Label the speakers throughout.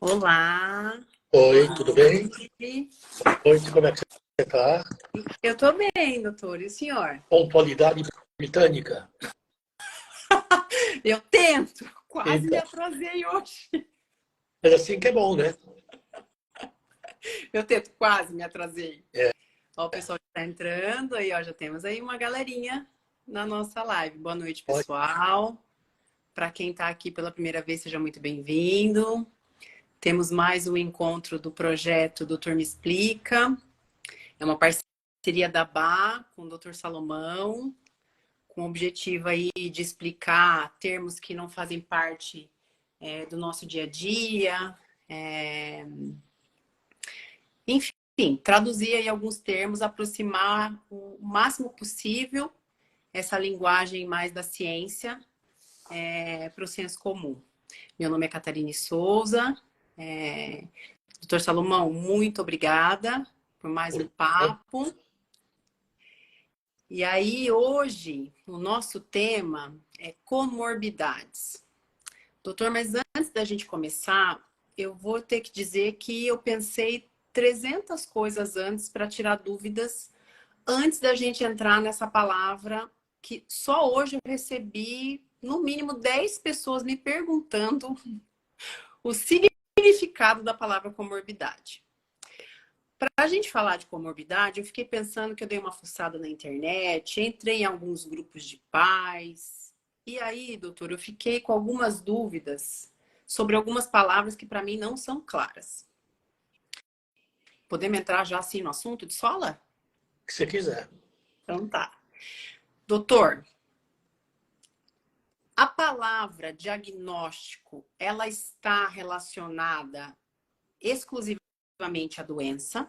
Speaker 1: Olá, boa
Speaker 2: Oi, tudo bem?
Speaker 1: noite.
Speaker 2: Oi, como é que você está?
Speaker 1: Eu tô bem, doutor. E o senhor?
Speaker 2: Pontualidade britânica.
Speaker 1: Eu tento. Quase me
Speaker 2: Então,
Speaker 1: atrasei hoje.
Speaker 2: mas assim que é bom, né?
Speaker 1: Eu tento, quase me atrasei.
Speaker 2: É,
Speaker 1: Ó, o pessoal que tá entrando aí, ó, já temos aí uma galerinha na nossa live. Boa noite,
Speaker 2: pode.
Speaker 1: pessoal. Para quem tá aqui pela primeira vez, seja muito bem-vindo. Temos mais um encontro do projeto Doutor Me Explica. É uma parceria da BA com o Dr. Salomão, com o objetivo aí de explicar termos que não fazem parte do nosso dia a dia, enfim, traduzir aí alguns termos, aproximar o máximo possível essa linguagem mais da ciência para o senso comum. Meu nome é Catarine Souza. Doutor Salomão, muito obrigada por mais um papo. E aí, hoje, o nosso tema é comorbidades. Doutor, mas antes da gente começar, eu vou ter que dizer que eu pensei 300 coisas antes para tirar dúvidas, antes da gente entrar nessa palavra, que só hoje eu recebi, no mínimo, 10 pessoas me perguntando o significado da palavra comorbidade. Para a gente falar de comorbidade, eu fiquei pensando que eu dei uma fuçada na internet, entrei em alguns grupos de pais. E aí, doutor, eu fiquei com algumas dúvidas sobre algumas palavras que para mim não são claras. Podemos entrar já assim no assunto de sola?
Speaker 2: O que você quiser.
Speaker 1: Então tá. Doutor, a palavra diagnóstico, ela está relacionada exclusivamente à doença?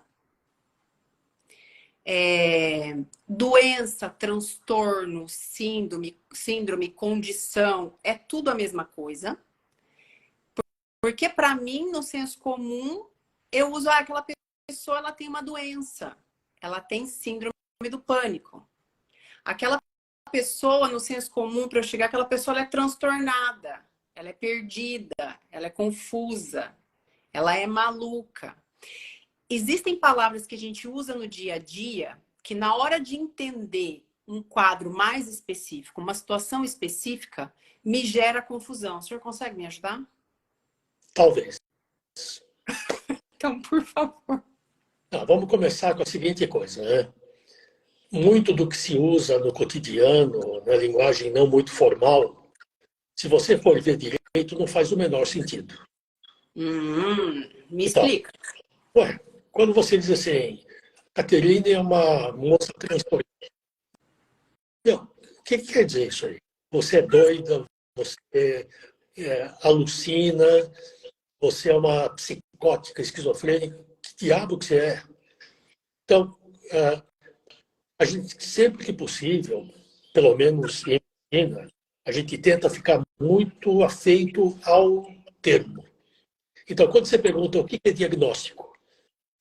Speaker 1: Doença, transtorno, síndrome, condição, é tudo a mesma coisa. Porque para mim, no senso comum, eu uso aquela pessoa, ela tem uma doença, ela tem síndrome do pânico. Aquela pessoa, no senso comum, para eu chegar, aquela pessoa ela é transtornada, ela é perdida, ela é confusa, ela é maluca. Existem palavras que a gente usa no dia a dia que na hora de entender um quadro mais específico, uma situação específica, me gera confusão. O senhor consegue me ajudar?
Speaker 2: Talvez.
Speaker 1: Então, por favor.
Speaker 2: Vamos começar com a seguinte coisa, né? Muito do que se usa no cotidiano, na linguagem não muito formal, se você for ver direito, não faz o menor sentido.
Speaker 1: Me
Speaker 2: Então,
Speaker 1: explica.
Speaker 2: quando você diz assim, Caterine é uma moça transtornada, o que quer dizer isso aí? Você é doida, você alucina, você é uma psicótica, esquizofrênica, que diabo que você é? Então, a gente, sempre que possível, pelo menos em medicina, a gente tenta ficar muito afeito ao termo. Então, quando você pergunta o que é diagnóstico,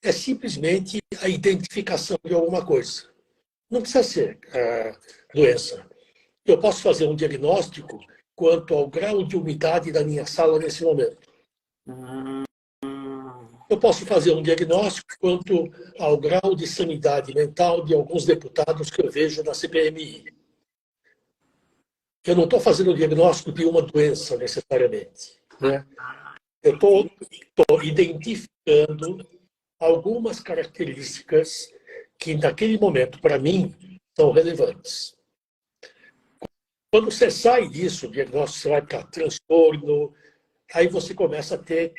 Speaker 2: é simplesmente a identificação de alguma coisa. Não precisa ser doença. Eu posso fazer um diagnóstico quanto ao grau de umidade da minha sala nesse momento. Eu posso fazer um diagnóstico quanto ao grau de sanidade mental de alguns deputados que eu vejo na CPMI. Eu não estou fazendo o diagnóstico de uma doença necessariamente, né? Eu estou identificando algumas características que, naquele momento, para mim, são relevantes. Quando você sai disso, o diagnóstico, você vai para transtorno, aí você começa a ter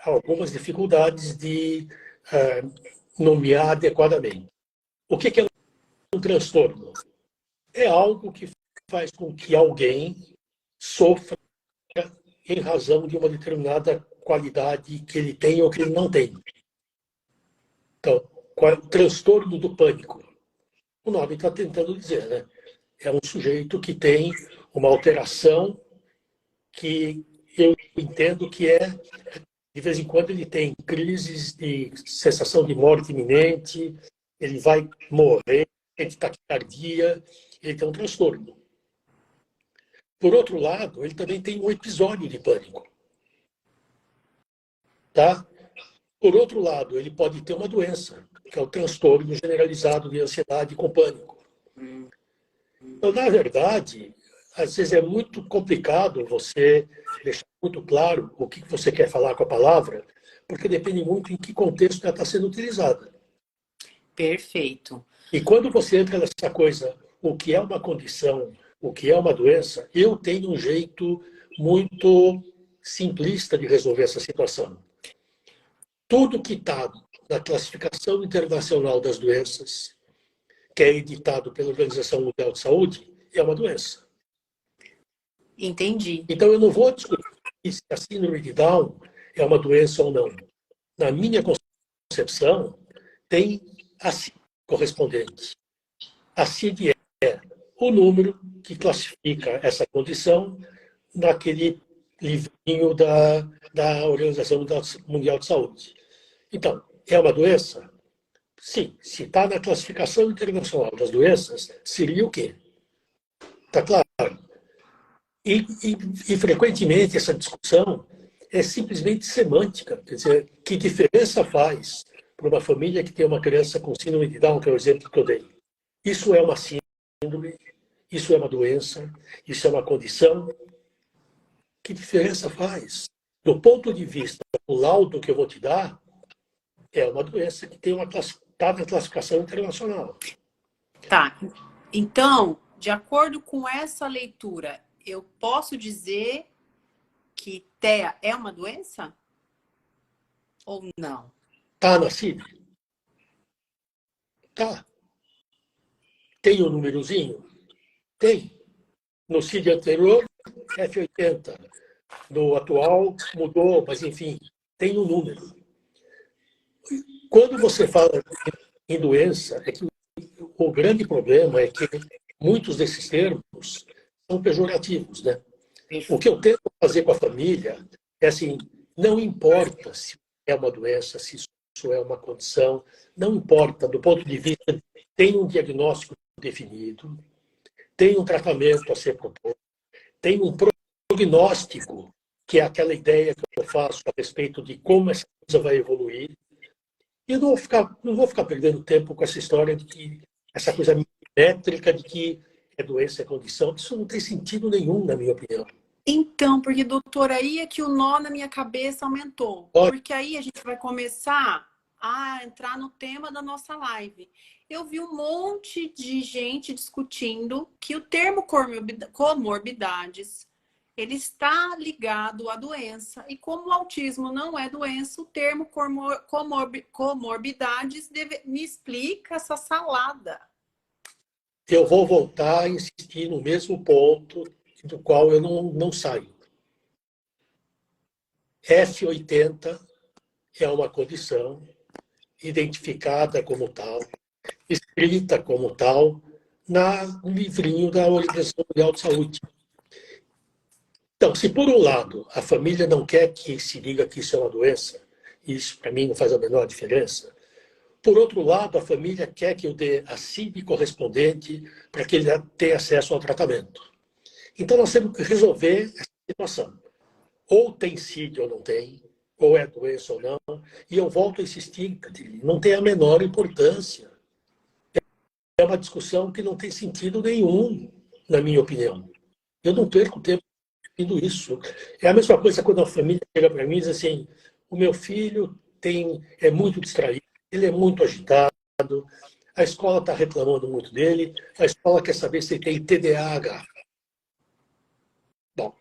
Speaker 2: algumas dificuldades de nomear adequadamente. O que é um transtorno? É algo que faz com que alguém sofra em razão de uma determinada qualidade que ele tem ou que ele não tem. Então, qual é o transtorno do pânico? O nome está tentando dizer, né? É um sujeito que tem uma alteração que eu entendo que de vez em quando, ele tem crises de sensação de morte iminente, ele vai morrer, tem taquicardia, ele tem um transtorno. Por outro lado, ele também tem um episódio de pânico. tá? Por outro lado, ele pode ter uma doença, que é o transtorno generalizado de ansiedade com pânico. Então, na verdade, às vezes é muito complicado você deixar muito claro o que você quer falar com a palavra, porque depende muito em que contexto ela está sendo utilizada.
Speaker 1: Perfeito.
Speaker 2: E quando você entra nessa coisa, o que é uma condição, o que é uma doença, eu tenho um jeito muito simplista de resolver essa situação. Tudo que está na classificação internacional das doenças, que é editado pela Organização Mundial de Saúde, é uma doença.
Speaker 1: Entendi.
Speaker 2: Então, eu não vou discutir se a síndrome de Down é uma doença ou não. Na minha concepção, tem a CID correspondente. A CID é o número que classifica essa condição naquele livrinho da Organização Mundial de Saúde. Então, é uma doença? Sim. Se está na classificação internacional das doenças, seria o quê? Está claro. E frequentemente essa discussão é simplesmente semântica. Quer dizer, que diferença faz para uma família que tem uma criança com síndrome de Down, que é o exemplo que eu dei? Isso é uma síndrome, isso é uma doença, isso é uma condição. Que diferença faz? Do ponto de vista do laudo que eu vou te dar, é uma doença que está na classificação internacional.
Speaker 1: Tá. Então, de acordo com essa leitura, eu posso dizer que TEA é uma doença? Ou não?
Speaker 2: Está na CID? Tá. Tem um númerozinho? Tem. No CID anterior, F80. No atual, mudou, mas enfim, tem um número. Quando você fala em doença, é que o grande problema é que muitos desses termos são pejorativos, né? O que eu tento fazer com a família é assim, não importa se é uma doença, se isso é uma condição, não importa do ponto de vista, tem um diagnóstico definido, tem um tratamento a ser proposto, tem um prognóstico, que é aquela ideia que eu faço a respeito de como essa coisa vai evoluir. E eu não vou ficar perdendo tempo com essa história de que essa coisa métrica de que é doença, é condição. Isso não tem sentido nenhum, na minha opinião.
Speaker 1: Então, porque, doutor, aí é que o nó na minha cabeça aumentou. Porque aí a gente vai começar a entrar no tema da nossa live. Eu vi um monte de gente discutindo que o termo comorbidades ele está ligado à doença. E como o autismo não é doença, o termo comorbidades me explica essa salada.
Speaker 2: Eu vou voltar a insistir no mesmo ponto do qual eu não saio. F80 é uma condição identificada como tal, escrita como tal, no livrinho da Organização Mundial de Saúde. Então, se por um lado a família não quer que se diga que isso é uma doença, isso para mim não faz a menor diferença, por outro lado, a família quer que eu dê a CIB correspondente para que ele tenha acesso ao tratamento. Então, nós temos que resolver essa situação. Ou tem CID ou não tem, ou é doença ou não. E eu volto a insistir, não tem a menor importância. É uma discussão que não tem sentido nenhum, na minha opinião. Eu não perco tempo discutindo isso. É a mesma coisa quando a família chega para mim e diz assim, o meu filho é muito distraído, ele é muito agitado, a escola está reclamando muito dele, a escola quer saber se ele tem TDAH. Bom,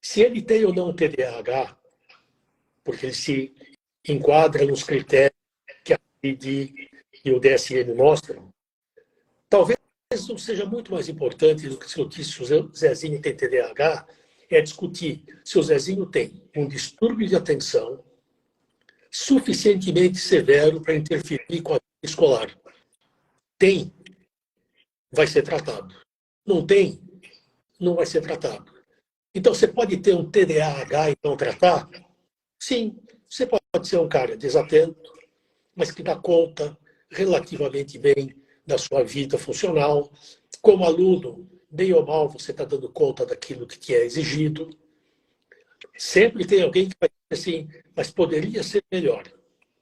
Speaker 2: se ele tem ou não TDAH, porque ele se enquadra nos critérios que a CID e o DSM mostram, talvez não seja muito mais importante do que discutir se o Zezinho tem TDAH, é discutir se o Zezinho tem um distúrbio de atenção suficientemente severo para interferir com a vida escolar. Tem, vai ser tratado. Não tem, não vai ser tratado. Então, você pode ter um TDAH e não tratar? Sim, você pode ser um cara desatento, mas que dá conta relativamente bem da sua vida funcional. Como aluno, bem ou mal, você está dando conta daquilo que te é exigido. Sempre tem alguém que vai assim, mas poderia ser melhor.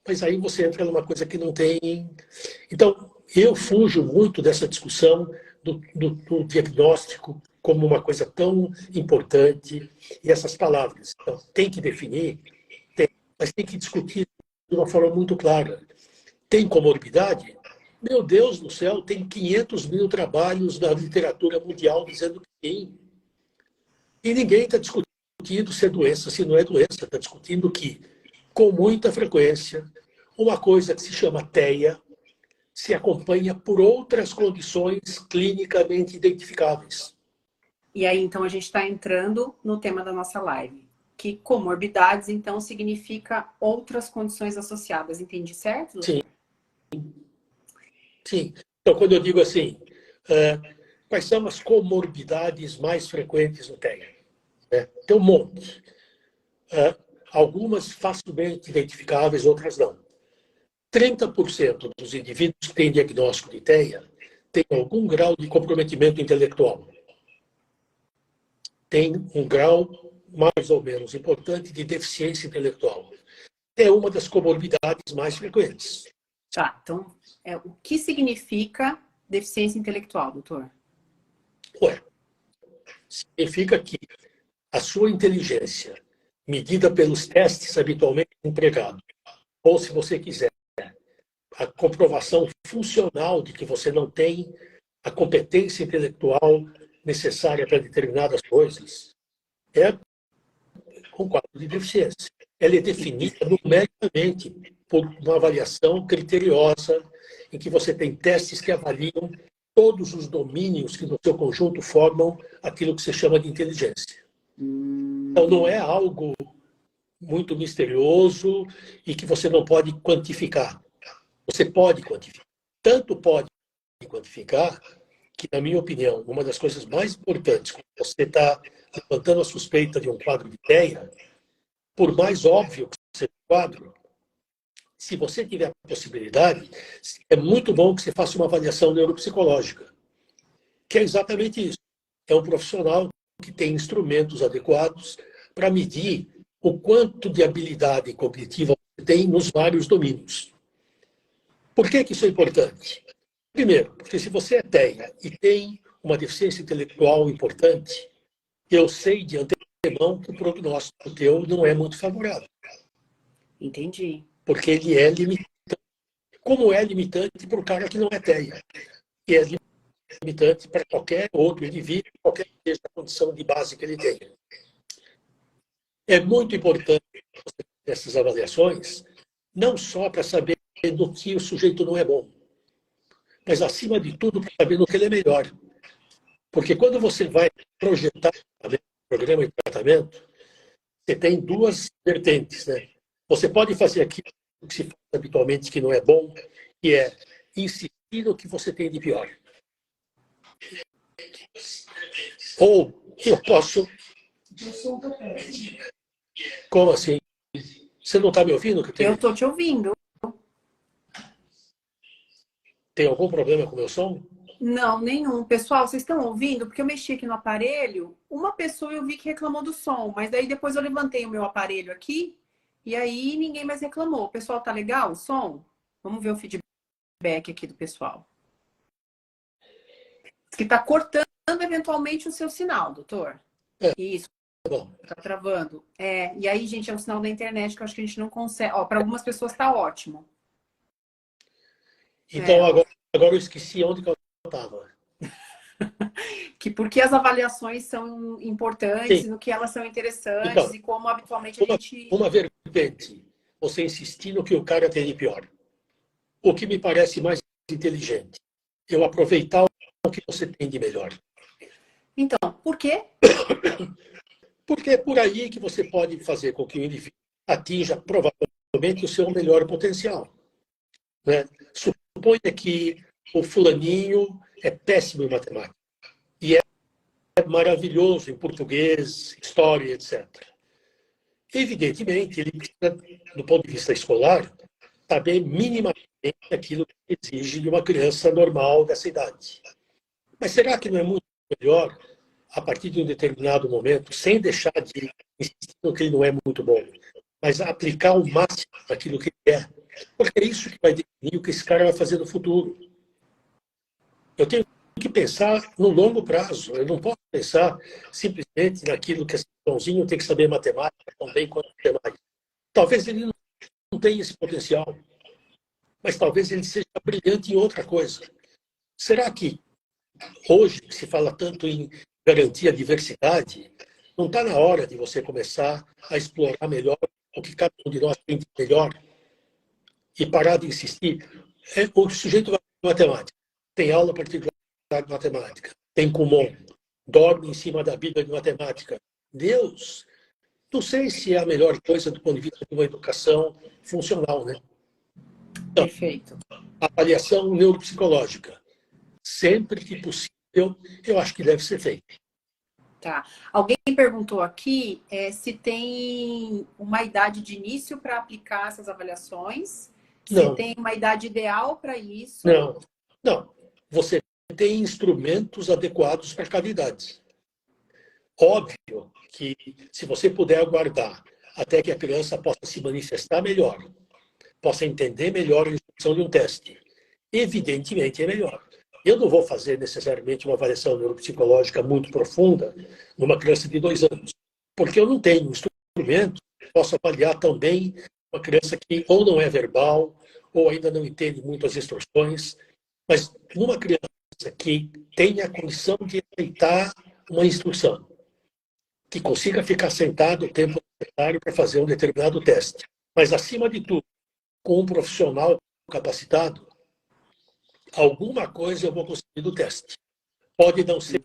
Speaker 2: Mas aí você entra numa coisa que não tem... Então, eu fujo muito dessa discussão do diagnóstico como uma coisa tão importante e essas palavras. Então, tem que definir, tem, mas tem que discutir de uma forma muito clara. Tem comorbidade? Meu Deus do céu, tem 500 mil trabalhos na literatura mundial dizendo que sim. E ninguém está discutindo se é doença, se não é doença. Está discutindo que, com muita frequência, uma coisa que se chama TEA se acompanha por outras condições clinicamente identificáveis.
Speaker 1: E aí, então, a gente está entrando no tema da nossa live. Que comorbidades, então, significa outras condições associadas. Entendi certo?
Speaker 2: Sim. Sim. Então, quando eu digo assim, quais são as comorbidades mais frequentes no TEA? Tem um monte. Algumas facilmente identificáveis, outras não. 30% dos indivíduos que têm diagnóstico de TEA têm algum grau de comprometimento intelectual. Tem um grau mais ou menos importante de deficiência intelectual. É uma das comorbidades mais frequentes.
Speaker 1: Tá, então, o que significa deficiência intelectual, doutor?
Speaker 2: Significa que a sua inteligência, medida pelos testes habitualmente empregados, ou se você quiser, a comprovação funcional de que você não tem a competência intelectual necessária para determinadas coisas, é um quadro de deficiência. Ela é definida numericamente por uma avaliação criteriosa, em que você tem testes que avaliam todos os domínios que no seu conjunto formam aquilo que se chama de inteligência. Então, não é algo muito misterioso e que você não pode quantificar. Você pode quantificar. Tanto pode quantificar que, na minha opinião, uma das coisas mais importantes quando você está levantando a suspeita de um quadro de TEA, por mais óbvio que seja o quadro, se você tiver a possibilidade, é muito bom que você faça uma avaliação neuropsicológica, que é exatamente isso. É um profissional que tem instrumentos adequados para medir o quanto de habilidade cognitiva você tem nos vários domínios. Por que isso é importante? Primeiro, porque se você é TEA e tem uma deficiência intelectual importante, eu sei de antemão que o prognóstico teu não é muito favorável.
Speaker 1: Entendi.
Speaker 2: Porque ele é limitante. Como é limitante para o cara que não é TEA. E é limitante para qualquer outro indivíduo, qualquer que seja a condição de base que ele tenha. É muito importante essas avaliações, não só para saber no que o sujeito não é bom, mas, acima de tudo, para saber no que ele é melhor. Porque quando você vai projetar o programa de tratamento, você tem duas vertentes, né? Você pode fazer aquilo que se faz habitualmente que não é bom, que é insistir no que você tem de pior. Ou eu posso... Como assim? Você não está me ouvindo?
Speaker 1: Eu estou te ouvindo.
Speaker 2: Tem algum problema com o meu som?
Speaker 1: Não, nenhum. Pessoal, vocês estão ouvindo? Porque eu mexi aqui no aparelho, uma pessoa eu vi que reclamou do som, mas daí depois eu levantei o meu aparelho aqui e aí ninguém mais reclamou. O pessoal tá legal o som? Vamos ver o feedback aqui do pessoal. Que tá cortando eventualmente o seu sinal, doutor. Isso. Tá travando. E aí, gente, é um sinal da internet que eu acho que a gente não consegue. Ó, para algumas pessoas tá ótimo.
Speaker 2: Então, agora eu esqueci onde que eu estava.
Speaker 1: Que porque as avaliações são importantes,
Speaker 2: Sim.
Speaker 1: no que elas são interessantes
Speaker 2: então,
Speaker 1: e como habitualmente a gente...
Speaker 2: Uma vertente, você insistir no que o cara tem de pior. O que me parece mais inteligente, eu aproveitar o que você tem de melhor.
Speaker 1: Então, por quê?
Speaker 2: Porque é por aí que você pode fazer com que o indivíduo atinja provavelmente o seu melhor potencial. Né? Suponha que o fulaninho é péssimo em matemática e é maravilhoso em português, história, etc. Evidentemente, ele precisa, do ponto de vista escolar, saber minimamente aquilo que exige de uma criança normal dessa idade. Mas será que não é muito melhor, a partir de um determinado momento, sem deixar de insistir no que ele não é muito bom, mas aplicar o máximo daquilo que ele é. Porque é isso que vai definir o que esse cara vai fazer no futuro. Eu tenho que pensar no longo prazo. Eu não posso pensar simplesmente naquilo que esse Joãozinho tem que saber matemática tão bem quanto matemática. Talvez ele não tenha esse potencial, mas talvez ele seja brilhante em outra coisa. Será que hoje, que se fala tanto em garantir a diversidade, não está na hora de você começar a explorar melhor o que cada um de nós tem de melhor e parar de insistir? O sujeito vai para matemática, tem aula particular de matemática, tem Kumon, dorme em cima da Bíblia de matemática. Deus, não sei se é a melhor coisa do ponto de vista de uma educação funcional, né? Então,
Speaker 1: Perfeito.
Speaker 2: avaliação neuropsicológica, sempre que possível, eu acho que deve ser feita.
Speaker 1: Tá. Alguém perguntou aqui se tem uma idade de início para aplicar essas avaliações, se tem uma idade ideal para isso.
Speaker 2: Não. Você tem instrumentos adequados para cada idade. Óbvio que se você puder aguardar até que a criança possa se manifestar melhor, possa entender melhor a instrução de um teste, evidentemente é melhor. Eu não vou fazer necessariamente uma avaliação neuropsicológica muito profunda numa criança de 2 anos, porque eu não tenho instrumento que possa avaliar também uma criança que ou não é verbal, ou ainda não entende muito as instruções, mas numa criança que tenha a condição de aceitar uma instrução, que consiga ficar sentado o tempo necessário para fazer um determinado teste, mas, acima de tudo, com um profissional capacitado, alguma coisa eu vou conseguir do teste. Pode não ser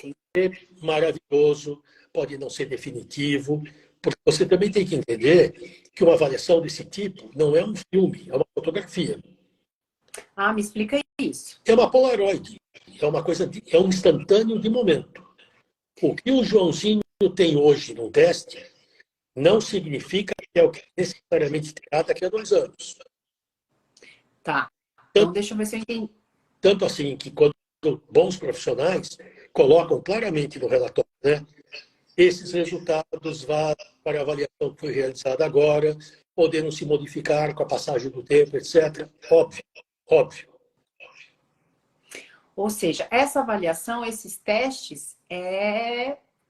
Speaker 2: maravilhoso, pode não ser definitivo, porque você também tem que entender que uma avaliação desse tipo não é um filme, é uma fotografia.
Speaker 1: Me explica isso.
Speaker 2: É uma Polaroid, é um instantâneo de momento. O que o Joãozinho tem hoje num teste não significa que é o que necessariamente terá daqui a 2 anos.
Speaker 1: Tá. Então, deixa eu ver se eu entendi.
Speaker 2: Tanto assim que quando bons profissionais colocam claramente no relatório, né? Esses resultados vão para a avaliação que foi realizada agora, podendo se modificar com a passagem do tempo, etc. Óbvio.
Speaker 1: Ou seja, essa avaliação, esses testes,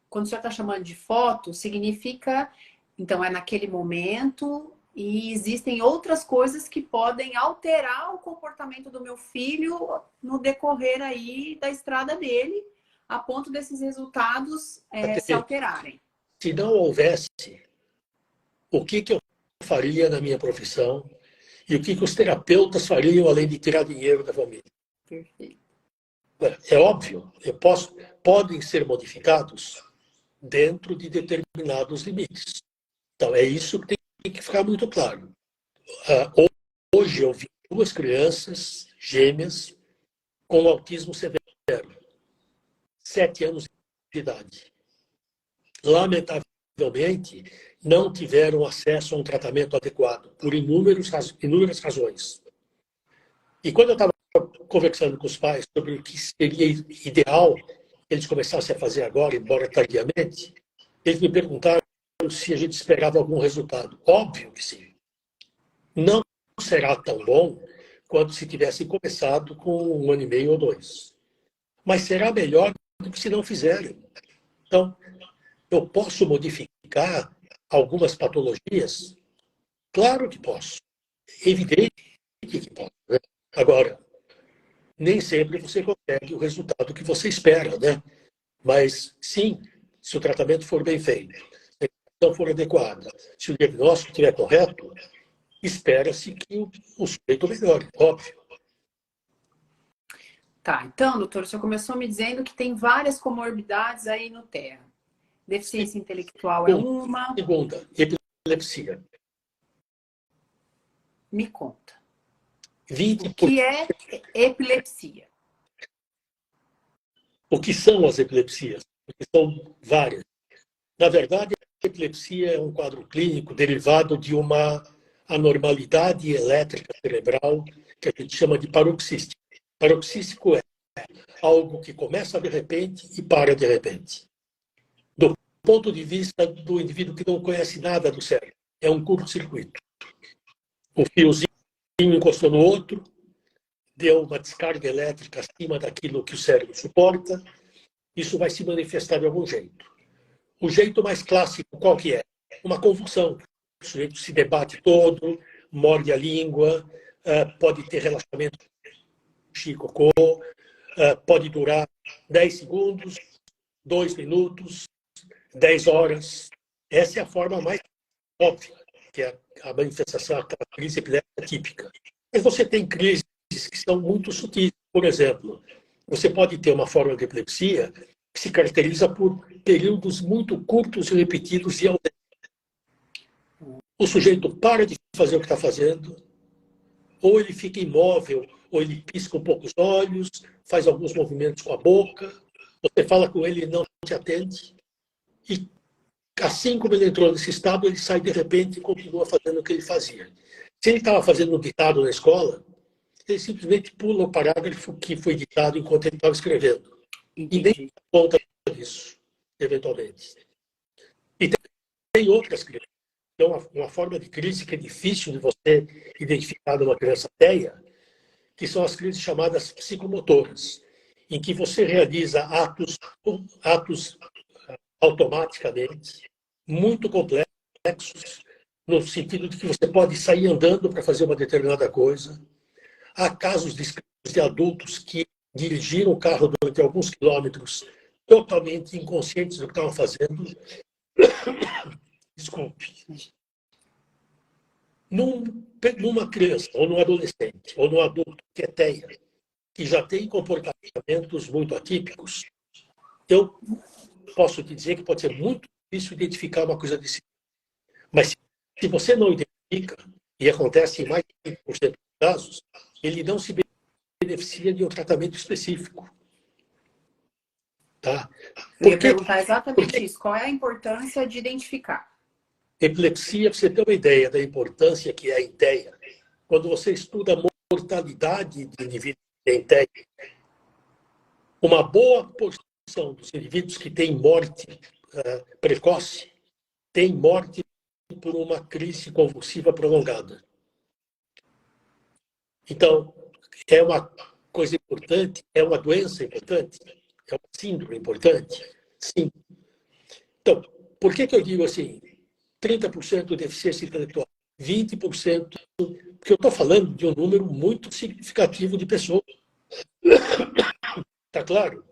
Speaker 1: quando o senhor está chamando de foto, significa, então, é naquele momento e existem outras coisas que podem alterar o comportamento do meu filho no decorrer aí da estrada dele, a ponto desses resultados se alterarem.
Speaker 2: Se não houvesse, o que eu faria na minha profissão e o que os terapeutas fariam além de tirar dinheiro da família?
Speaker 1: Perfeito.
Speaker 2: É óbvio, podem ser modificados dentro de determinados limites. Então, é isso que tem que ficar muito claro. Hoje eu vi 2 crianças gêmeas com autismo severo, 7 anos de idade. Lamentavelmente, não tiveram acesso a um tratamento adequado, por inúmeras razões. E quando eu estava conversando com os pais sobre o que seria ideal que eles começassem a fazer agora, embora tardiamente, eles me perguntaram se a gente esperava algum resultado. Óbvio que sim. Não será tão bom quanto se tivesse começado com 1 ano e meio ou 2. Mas será melhor do que se não fizerem. Então, eu posso modificar algumas patologias? Claro que posso. Evidente que posso. Né? Agora, nem sempre você consegue o resultado que você espera, né? Mas, sim, se o tratamento for bem feito, se a atenção for adequada, se o diagnóstico estiver correto, espera-se que o sujeito melhore, óbvio.
Speaker 1: Tá, então, doutor, o senhor começou me dizendo que tem várias comorbidades aí no Terra. Deficiência intelectual é uma.
Speaker 2: Segunda, epilepsia.
Speaker 1: Me conta.
Speaker 2: 20%.
Speaker 1: O que é epilepsia?
Speaker 2: O que são as epilepsias? Porque são várias. Na verdade, a epilepsia é um quadro clínico derivado de uma anormalidade elétrica cerebral que a gente chama de paroxístico. Paroxístico é algo que começa de repente e para de repente. Do ponto de vista do indivíduo que não conhece nada do cérebro, é um curto-circuito. O fiozinho encostou no outro, deu uma descarga elétrica acima daquilo que o cérebro suporta, isso vai se manifestar de algum jeito. O jeito mais clássico, qual que é? Uma convulsão. O sujeito se debate todo, morde a língua, pode ter relaxamento xicocô, pode durar 10 segundos, 2 minutos, 10 horas. Essa é a forma mais óbvia, que é a manifestação, aquela crise epilética típica. Mas você tem crises que são muito sutis. Por exemplo, você pode ter uma forma de epilepsia que se caracteriza por períodos muito curtos e repetidos de ausência. O sujeito para de fazer o que está fazendo, ou ele fica imóvel, ou ele pisca um pouco os olhos, faz alguns movimentos com a boca, você fala com ele, ele não te atende, e assim como ele entrou nesse estado, ele sai de repente e continua fazendo o que ele fazia. Se ele estava fazendo um ditado na escola, ele simplesmente pula o parágrafo que foi ditado enquanto ele estava escrevendo. E nem dá conta disso, eventualmente. E tem outras crises. Então, uma forma de crise que é difícil de você identificar numa criança TEA, que são as crises chamadas psicomotoras, em que você realiza atos automaticamente, muito complexos, no sentido de que você pode sair andando para fazer uma determinada coisa. Há casos de adultos que dirigiram o carro durante alguns quilômetros totalmente inconscientes do que estavam fazendo. Desculpe. Numa criança, ou num adolescente, ou num adulto que é TEA, que já tem comportamentos muito atípicos, eu posso te dizer que pode ser muito difícil identificar uma coisa desse tipo. Mas se você não identifica, e acontece em mais de 50% dos casos, ele não se beneficia de um tratamento específico. Tá?
Speaker 1: Eu ia perguntar exatamente isso. Qual é a importância de identificar?
Speaker 2: Epilepsia, para você ter uma ideia da importância que é a TEA, quando você estuda a mortalidade de indivíduos que têm TEA, uma boa porção dos indivíduos que têm morte precoce tem morte por uma crise convulsiva prolongada. Então, é uma coisa importante, é uma doença importante, é uma síndrome importante, sim. Então, por que eu digo assim, 30% de deficiência intelectual, 20%, porque eu estou falando de um número muito significativo de pessoas. Está claro?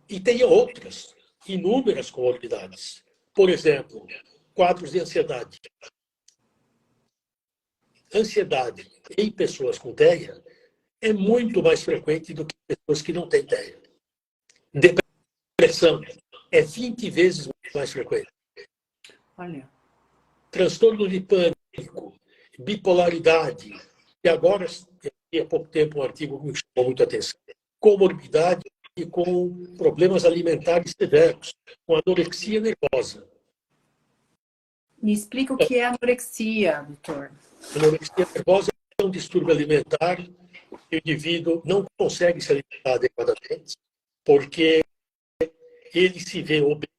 Speaker 2: E tem outras, inúmeras comorbidades. Por exemplo, quadros de ansiedade. Ansiedade em pessoas com TEA é muito mais frequente do que pessoas que não têm TEA. Depressão é 20 vezes mais frequente.
Speaker 1: Olha.
Speaker 2: Transtorno de pânico, bipolaridade, e agora, há pouco tempo, um artigo que me chamou muito a atenção, comorbidade e com problemas alimentares severos, com anorexia nervosa.
Speaker 1: Me explica o que é anorexia, doutor.
Speaker 2: Anorexia nervosa é um distúrbio alimentar que o indivíduo não consegue se alimentar adequadamente, porque ele se vê obeso,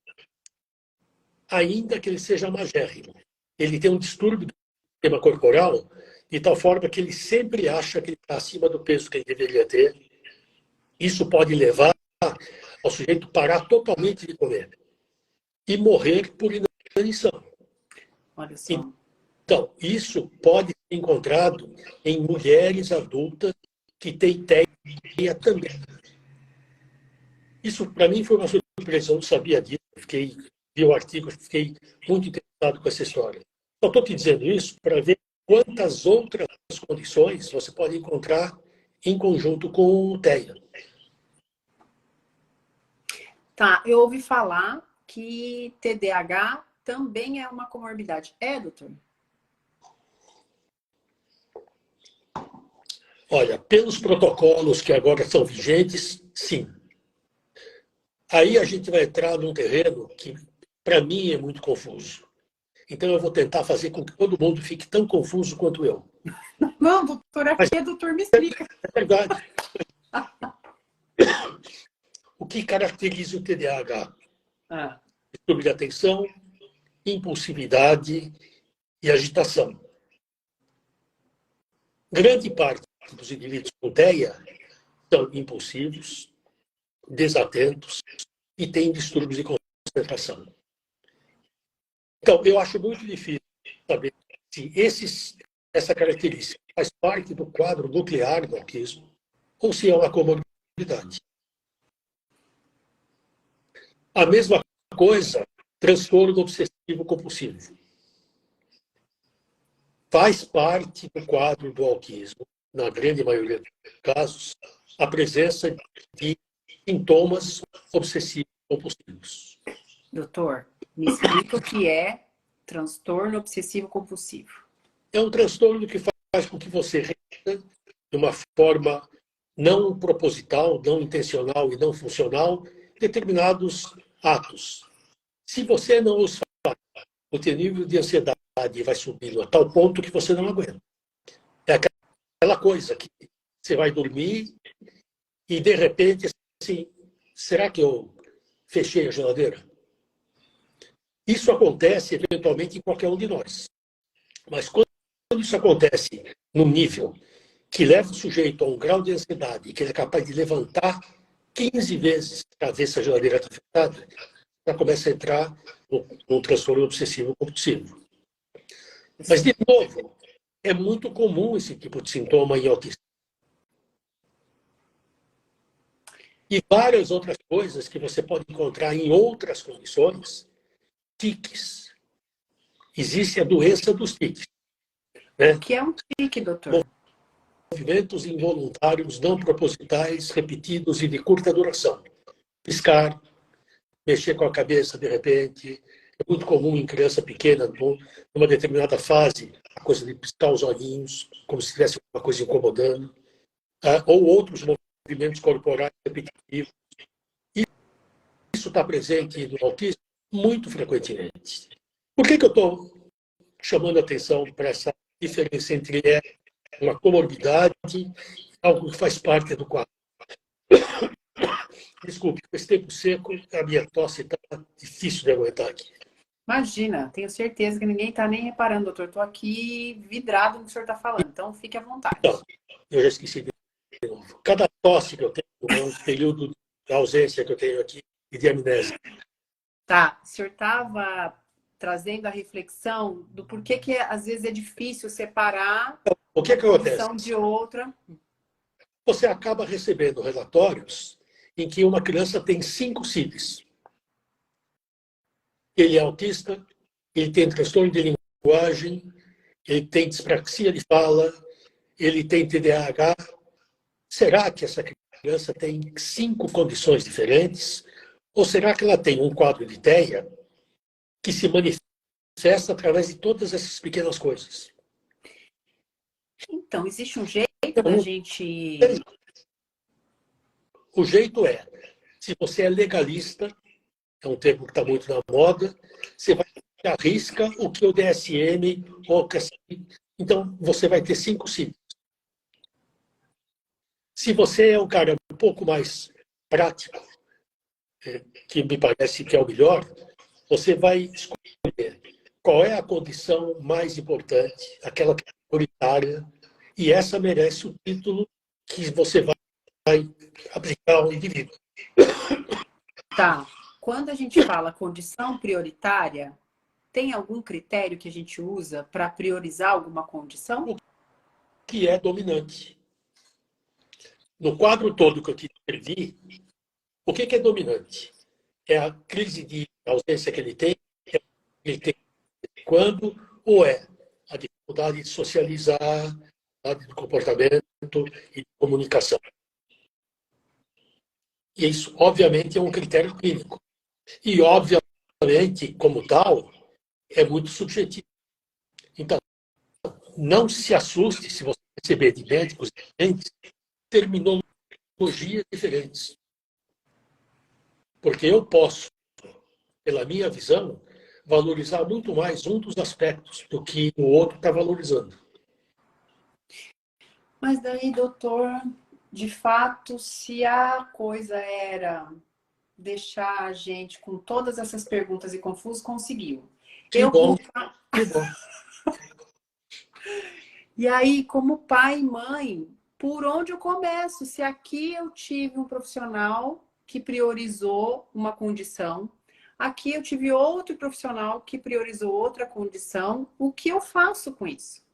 Speaker 2: ainda que ele seja magérrimo. Ele tem um distúrbio do sistema corporal de tal forma que ele sempre acha que ele está acima do peso que ele deveria ter. Isso pode levar ao sujeito parar totalmente de comer e morrer por inanição.
Speaker 1: Olha só.
Speaker 2: Então, isso pode ser encontrado em mulheres adultas que têm TEA também. Isso, para mim, foi uma surpresa. Eu não sabia disso. Vi o artigo, fiquei muito interessado com essa história. Só estou te dizendo isso para ver quantas outras condições você pode encontrar em conjunto com o TEA.
Speaker 1: Tá, eu ouvi falar que TDAH também é uma comorbidade. É, doutor?
Speaker 2: Olha, pelos protocolos que agora são vigentes, sim. Aí a gente vai entrar num terreno que, para mim, é muito confuso. Então, eu vou tentar fazer com que todo mundo fique tão confuso quanto eu.
Speaker 1: Não, doutor, aqui é doutor, me explica.
Speaker 2: É verdade. O que caracteriza o TDAH? Distúrbio de atenção, impulsividade e agitação. Grande parte dos indivíduos com TEA são impulsivos, desatentos e têm distúrbios de concentração. Então, eu acho muito difícil saber se essa característica faz parte do quadro nuclear do autismo ou se é uma comorbidade. A mesma coisa, transtorno obsessivo compulsivo. Faz parte do quadro do autismo, na grande maioria dos casos, a presença de sintomas obsessivos compulsivos.
Speaker 1: Doutor, me explica o que é transtorno obsessivo compulsivo.
Speaker 2: É um transtorno que faz com que você repita de uma forma não proposital, não intencional e não funcional determinados atos. Se você não os faz, o teu nível de ansiedade vai subindo a tal ponto que você não aguenta. É aquela coisa que você vai dormir e, de repente, assim, será que eu fechei a geladeira? Isso acontece, eventualmente, em qualquer um de nós. Mas quando isso acontece num nível que leva o sujeito a um grau de ansiedade, que ele é capaz de levantar 15 vezes para ver se a geladeira está fechada, já começa a entrar num transtorno obsessivo compulsivo. Mas, de novo, é muito comum esse tipo de sintoma em autistas. E várias outras coisas que você pode encontrar em outras condições, tiques. Existe a doença dos tiques. Né?
Speaker 1: O que é um tique, doutor?
Speaker 2: Movimentos involuntários não propositais, repetidos e de curta duração. Piscar, mexer com a cabeça de repente. É muito comum em criança pequena, numa determinada fase, a coisa de piscar os olhinhos, como se tivesse uma coisa incomodando. Ou outros movimentos corporais repetitivos. Isso está presente no autismo muito frequentemente. Por que eu estou chamando a atenção para essa diferença entre uma comorbidade e algo que faz parte do quadro? Desculpe, com esse tempo seco, a minha tosse está difícil de aguentar aqui.
Speaker 1: Imagina, tenho certeza que ninguém está nem reparando, doutor. Estou aqui vidrado no que o senhor está falando, então fique à vontade.
Speaker 2: Então, eu já esqueci de novo. Cada tosse que eu tenho é um período de ausência que eu tenho aqui e de amnésia.
Speaker 1: Tá, o senhor estava trazendo a reflexão do porquê que às vezes é difícil separar
Speaker 2: O que
Speaker 1: uma
Speaker 2: acontece?
Speaker 1: condição de outra.
Speaker 2: Você acaba recebendo relatórios em que uma criança tem 5 CIDs. Ele é autista, ele tem transtorno de linguagem, ele tem dispraxia de fala, ele tem TDAH. Será que essa criança tem 5 condições diferentes? Ou será que ela tem um quadro de TEA que se manifesta através de todas essas pequenas coisas?
Speaker 1: Então, existe um jeito da gente...
Speaker 2: O jeito é, se você é legalista, é um termo que está muito na moda, você vai arrisca o que o DSM ou então você vai ter 5 signos. Se você é um cara um pouco mais prático, que me parece que é o melhor, você vai escolher qual é a condição mais importante, aquela que é prioritária, e essa merece o título que você vai aplicar ao indivíduo.
Speaker 1: Tá. Quando a gente fala condição prioritária, tem algum critério que a gente usa para priorizar alguma condição?
Speaker 2: O que é dominante? No quadro todo que eu te descrevi, o que é dominante? É a crise de ausência que ele tem quando, ou é a dificuldade de socializar, de comportamento e de comunicação. E isso, obviamente, é um critério clínico. E, obviamente, como tal, é muito subjetivo. Então, não se assuste se você receber de médicos diferentes terminologias diferentes. Porque eu posso, pela minha visão, valorizar muito mais um dos aspectos do que o outro está valorizando.
Speaker 1: Mas daí, doutor, de fato, se a coisa era deixar a gente com todas essas perguntas e confusos, conseguiu.
Speaker 2: Que bom, que bom.
Speaker 1: E aí, como pai e mãe, por onde eu começo? Se aqui eu tive um profissional que priorizou uma condição, aqui eu tive outro profissional que priorizou outra condição, o que eu faço com isso?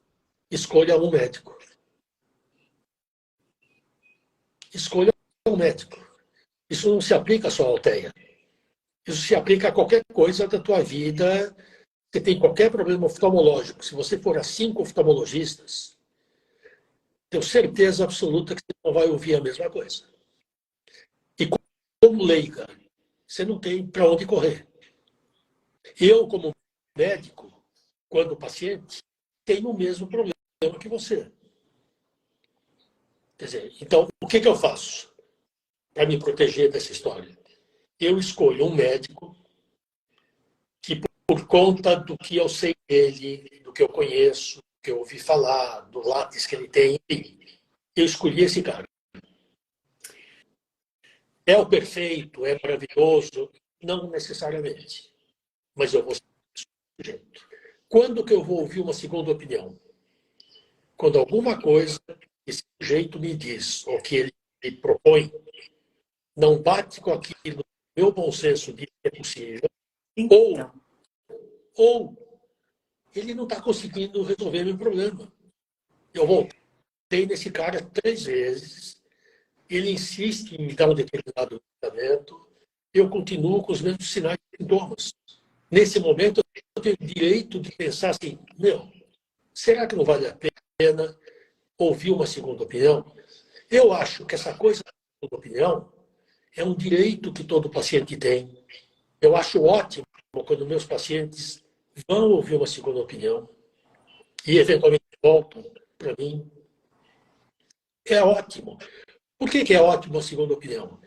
Speaker 2: Escolha um médico. Escolha um médico. Isso não se aplica só à Alteia. Isso se aplica a qualquer coisa da tua vida. Você tem qualquer problema oftalmológico. Se você for a 5 oftalmologistas, tenho certeza absoluta que você não vai ouvir a mesma coisa. E como leiga, você não tem para onde correr. Eu, como médico, quando paciente, tenho o mesmo problema que você. Quer dizer, então, o que eu faço para me proteger dessa história? Eu escolho um médico que, por conta do que eu sei dele, do que eu conheço, do que eu ouvi falar, do lápis que ele tem, eu escolhi esse cara. É o perfeito, é maravilhoso? Não necessariamente. Mas eu vou ser sujeito. Quando que eu vou ouvir uma segunda opinião? Quando alguma coisa que esse sujeito me diz, ou que ele me propõe, não bate com aquilo que o meu bom senso diz que é possível,
Speaker 1: Então,
Speaker 2: ou ele não está conseguindo resolver meu problema. Eu voltei nesse cara 3 vezes, ele insiste em me dar um determinado tratamento, eu continuo com os mesmos sinais e sintomas. Nesse momento, eu tenho o direito de pensar assim, será que não vale a pena ouvir uma segunda opinião? Eu acho que essa coisa da segunda opinião é um direito que todo paciente tem. Eu acho ótimo quando meus pacientes vão ouvir uma segunda opinião e, eventualmente, voltam para mim. É ótimo. Por que é ótimo a segunda opinião?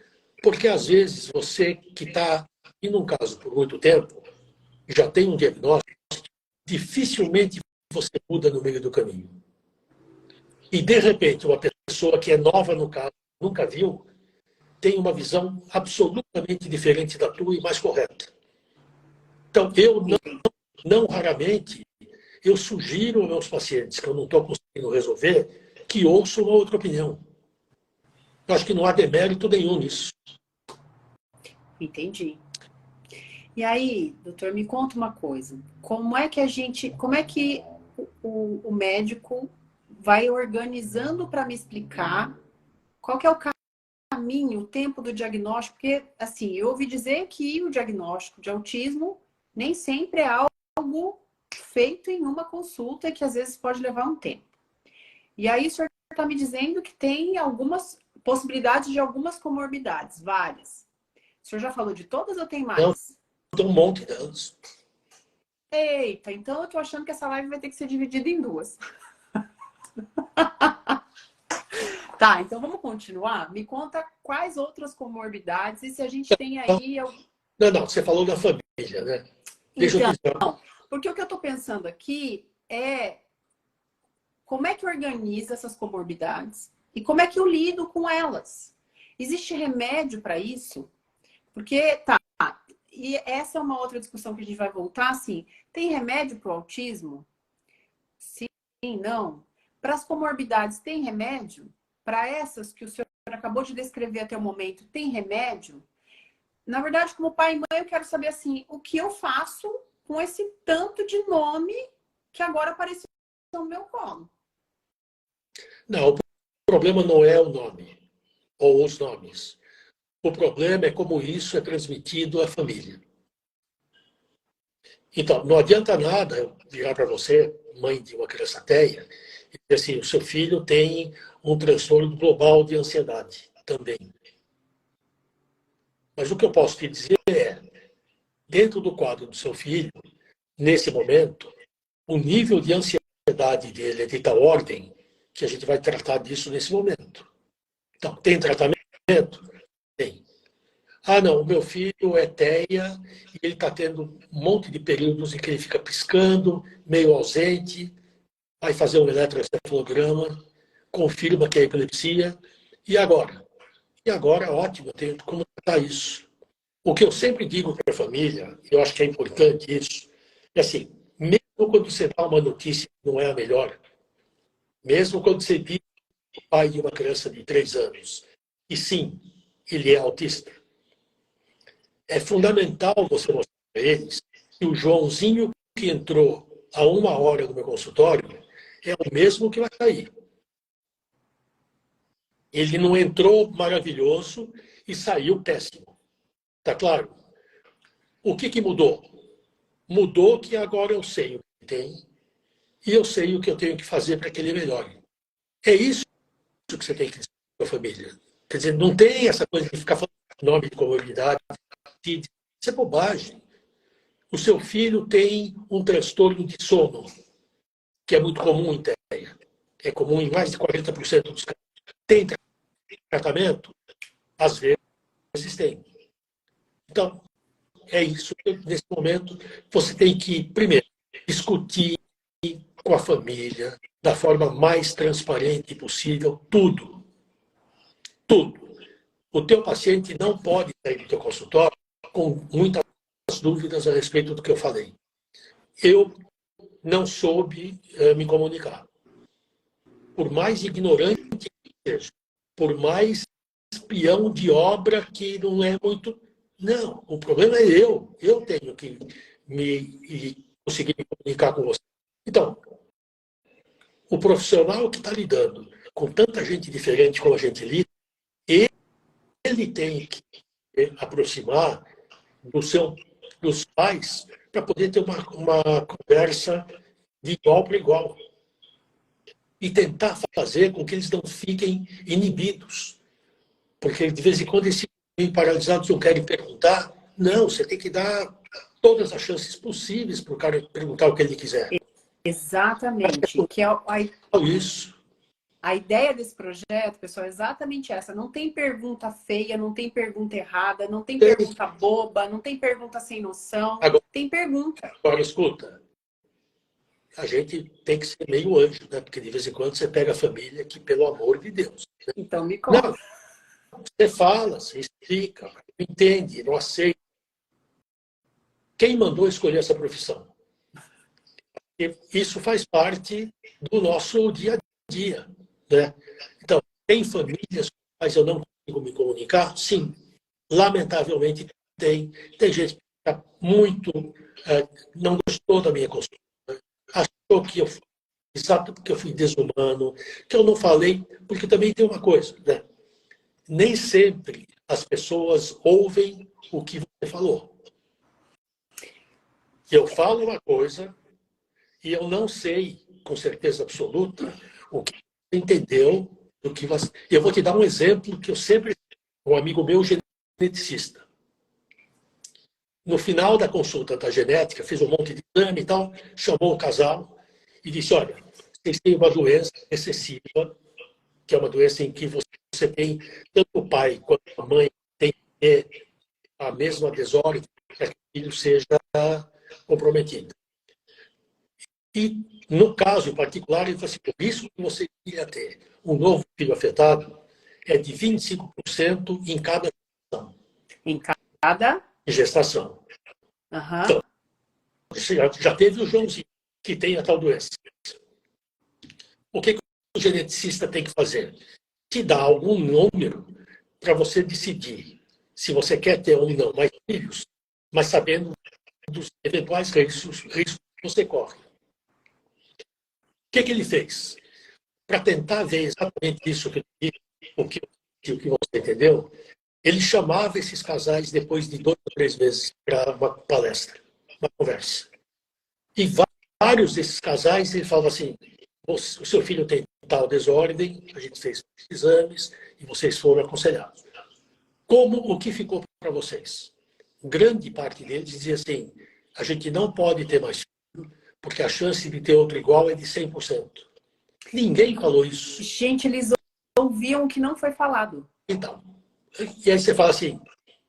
Speaker 2: Porque, às vezes, você que está em um caso por muito tempo, já tem um diagnóstico, dificilmente você muda no meio do caminho. E, de repente, uma pessoa que é nova no caso, nunca viu, tem uma visão absolutamente diferente da tua e mais correta. Então, eu não raramente, eu sugiro aos meus pacientes que eu não estou conseguindo resolver, que ouçam uma outra opinião. Eu acho que não há demérito nenhum nisso.
Speaker 1: entendi. E aí, doutor, me conta uma coisa. Como é que o médico vai organizando para me explicar qual que é o caminho, o tempo do diagnóstico? Porque, assim, eu ouvi dizer que o diagnóstico de autismo nem sempre é algo feito em uma consulta e que às vezes pode levar um tempo. E aí o senhor está me dizendo que tem algumas possibilidades de algumas comorbidades, várias. O senhor já falou de todas ou tem
Speaker 2: Não,
Speaker 1: mais?
Speaker 2: tem um monte delas.
Speaker 1: Eita, então eu tô achando que essa live vai ter que ser dividida em duas. Tá, então vamos continuar? Me conta quais outras comorbidades e se a gente tem aí...
Speaker 2: Não, você falou da família, né? Deixa eu
Speaker 1: Então,
Speaker 2: dizer.
Speaker 1: porque o que eu tô pensando aqui é como é que organiza essas comorbidades e como é que eu lido com elas. Existe remédio para isso? Porque, tá, e essa é uma outra discussão que a gente vai voltar, assim, tem remédio para o autismo? Sim, não. Para as comorbidades, tem remédio? Para essas que o senhor acabou de descrever até o momento, tem remédio? Na verdade, como pai e mãe, eu quero saber, assim, o que eu faço com esse tanto de nome que agora apareceu no meu colo.
Speaker 2: Não, o problema não é o nome ou os nomes. O problema é como isso é transmitido à família. Então, não adianta nada eu virar para você, mãe de uma criança ateia, e dizer assim, o seu filho tem um transtorno global de ansiedade também. Mas o que eu posso te dizer é, dentro do quadro do seu filho, nesse momento, o nível de ansiedade dele é de tal ordem que a gente vai tratar disso nesse momento. Então, tem tratamento? Tem. Ah, não, o meu filho é TEA e ele está tendo um monte de períodos em que ele fica piscando, meio ausente, vai fazer um eletroencefalograma, confirma que é epilepsia. E agora? E agora, ótimo, eu tenho como tratar isso. O que eu sempre digo para a família, e eu acho que é importante isso, É assim, mesmo quando você dá uma notícia que não é a melhor, mesmo quando você diz o pai de uma criança de 3 anos, e sim, ele é autista, é fundamental você mostrar para eles que o Joãozinho que entrou há 1 hora no meu consultório é o mesmo que vai sair. Ele não entrou maravilhoso e saiu péssimo. Tá claro? O que mudou? Mudou que agora eu sei o que tem e eu sei o que eu tenho que fazer para que ele melhore. É isso que você tem que dizer para a família. Quer dizer, não tem essa coisa de ficar falando nome de comorbidade. Isso é bobagem. O seu filho tem um transtorno de sono, que é muito comum em TEA. É comum em mais de 40% dos casos. Tem tratamento? Às vezes tem. Então, é isso que, nesse momento, você tem que, primeiro, discutir com a família, da forma mais transparente possível, tudo. Tudo. O teu paciente não pode sair do teu consultório com muitas dúvidas a respeito do que eu falei. Eu não soube me comunicar. Por mais ignorante que seja, por mais espião de obra que não é muito... Não, o problema é eu. Eu tenho que conseguir me comunicar com você. Então, o profissional que está lidando com tanta gente diferente como a gente lida, ele tem que aproximar dos pais para poder ter uma conversa de igual para igual. E tentar fazer com que eles não fiquem inibidos. Porque, de vez em quando, eles ficam paralisados, não querem perguntar. Não, você tem que dar todas as chances possíveis para o cara perguntar o que ele quiser.
Speaker 1: Exatamente. Que é
Speaker 2: isso.
Speaker 1: A ideia desse projeto, pessoal, é exatamente essa. Não tem pergunta feia, não tem pergunta errada, não tem pergunta boba, não tem pergunta sem noção.
Speaker 2: Agora,
Speaker 1: tem pergunta.
Speaker 2: Agora, escuta. A gente tem que ser meio anjo, né? Porque de vez em quando você pega a família que, pelo amor de Deus. Né?
Speaker 1: Então me conta.
Speaker 2: Não, você fala, você explica, não entende, não aceita. Quem mandou escolher essa profissão? Isso faz parte do nosso dia a dia. Né? Então, tem famílias com as quais eu não consigo me comunicar? Sim. Lamentavelmente tem. Tem gente que está muito... não gostou da minha consulta. Achou que eu fui exato porque eu fui desumano, que eu não falei, porque também tem uma coisa, né? Nem sempre as pessoas ouvem o que você falou. Eu falo uma coisa e eu não sei, com certeza absoluta, o que você entendeu do que você... Eu vou te dar um exemplo que eu sempre... Um amigo meu, geneticista. No final da consulta da genética, fez um monte de exame e tal, chamou o casal e disse, olha, vocês têm uma doença recessiva, que é uma doença em que você tem, tanto o pai quanto a mãe tem a mesma desordem para que o filho seja comprometido. E, no caso particular, ele falou assim, o risco que você iria ter um novo filho afetado é de 25% em cada gestação.
Speaker 1: Em cada?
Speaker 2: Gestação.
Speaker 1: Uhum.
Speaker 2: Então, você já teve o Joãozinho, que tem a tal doença. O que o geneticista tem que fazer? Te dá algum número para você decidir se você quer ter ou não mais filhos, mas sabendo dos eventuais riscos que você corre. O que ele fez? Para tentar ver exatamente isso o que você entendeu, ele chamava esses casais depois de 2 ou 3 meses para uma palestra, uma conversa. E vários desses casais, ele falava assim, o seu filho tem tal desordem, a gente fez exames e vocês foram aconselhados. O que ficou para vocês? Grande parte deles dizia assim, a gente não pode ter mais filho, porque a chance de ter outro igual é de 100%. Ninguém falou isso.
Speaker 1: Gente, eles ouviam o que não foi falado.
Speaker 2: Então, e aí você fala assim,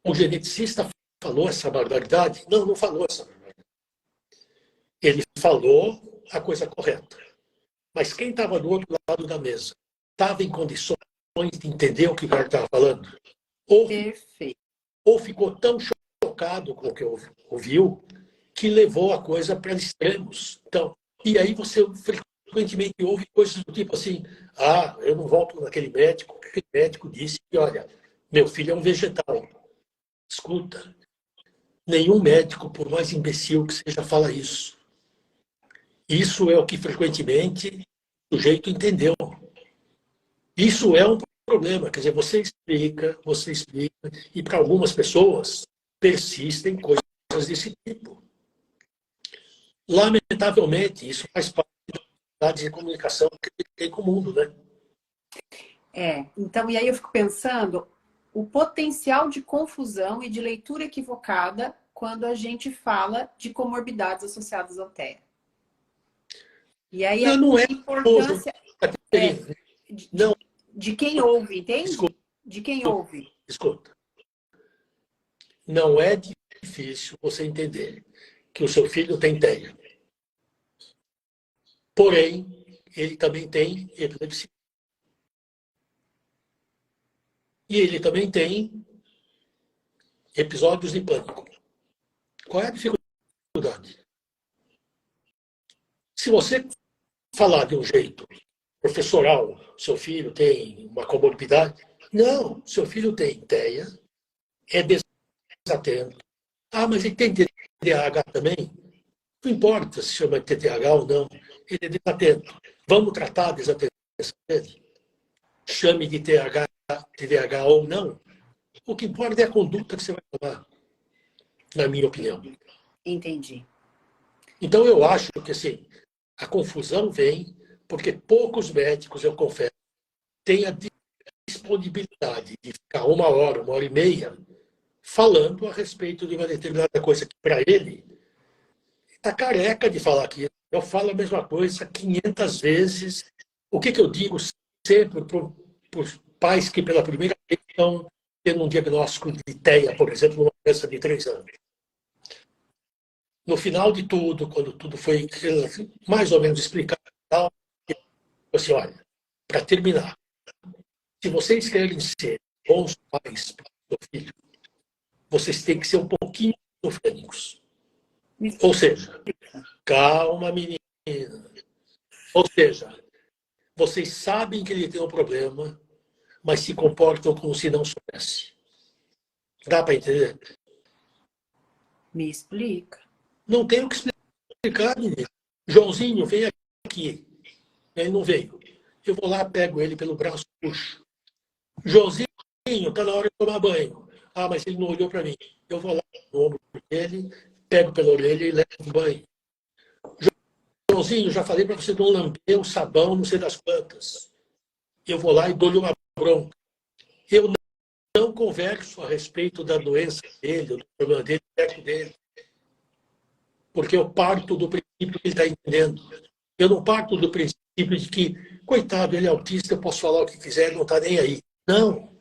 Speaker 2: o geneticista falou essa barbaridade? Não, não falou essa barbaridade. Ele falou a coisa correta. Mas quem estava do outro lado da mesa estava em condições de entender o que o cara estava falando?
Speaker 1: Perfeito.
Speaker 2: Ou ficou tão chocado com o que ouviu que levou a coisa para extremos. Então, e aí você frequentemente ouve coisas do tipo assim, eu não volto naquele médico, porque aquele médico disse que, olha, meu filho é um vegetal. Escuta, nenhum médico, por mais imbecil que seja, fala isso. Isso é o que frequentemente o sujeito entendeu. Isso é um problema. Quer dizer, você explica, e para algumas pessoas persistem coisas desse tipo. Lamentavelmente, isso faz parte da de comunicação que tem com o mundo, né?
Speaker 1: Então, e aí eu fico pensando o potencial de confusão e de leitura equivocada quando a gente fala de comorbidades associadas ao TEA. E aí a
Speaker 2: não é
Speaker 1: importância
Speaker 2: não,
Speaker 1: de quem ouve, entende?
Speaker 2: Escuta,
Speaker 1: de quem ouve.
Speaker 2: Escuta, não é difícil você entender que o seu filho tem TEA. Porém, ele também tem epilepsia. E ele também tem episódios de pânico. Qual é a dificuldade? Se você falar de um jeito professoral, seu filho tem uma comorbidade. Não, seu filho tem TEA, é desatento. Mas ele tem TDAH também? Não importa se chama de TDAH ou não, ele é desatento. Vamos tratar a desatenção dele? Chame de TDAH ou não. O que importa é a conduta que você vai tomar, na minha opinião.
Speaker 1: Entendi.
Speaker 2: Então, eu acho que assim, a confusão vem porque poucos médicos, eu confesso, têm a disponibilidade de ficar 1 hora e meia, falando a respeito de uma determinada coisa que, para ele, está careca de falar aquilo. Eu falo a mesma coisa 500 vezes. O que eu digo sempre para os pais que, pela primeira vez, estão tendo um diagnóstico de TEA, por exemplo, numa criança de 3 anos. No final de tudo, quando tudo foi mais ou menos explicado, eu assim, olha, para terminar, se vocês querem ser bons pais para o seu filho, vocês têm que ser um pouquinho esquizofrênicos. Ou seja, calma, menina. Ou seja, vocês sabem que ele tem um problema, mas se comportam como se não soubesse. Dá para entender?
Speaker 1: Me explica.
Speaker 2: Não tem o que explicar, menino. Joãozinho, vem aqui. Ele não veio. Eu vou lá, pego ele pelo braço, puxo. Joãozinho, está na hora de tomar banho. Mas ele não olhou para mim. Eu vou lá no ombro dele, pego pela orelha e levo o banho. Joãozinho, já falei para você não lamber o sabão, não sei das quantas. Eu vou lá e dou-lhe uma bronca. Eu não converso a respeito da doença dele, do problema dele, perto dele. Porque eu parto do princípio que ele está entendendo. Eu não parto do princípio de que, coitado, ele é autista, eu posso falar o que quiser, não está nem aí. Não.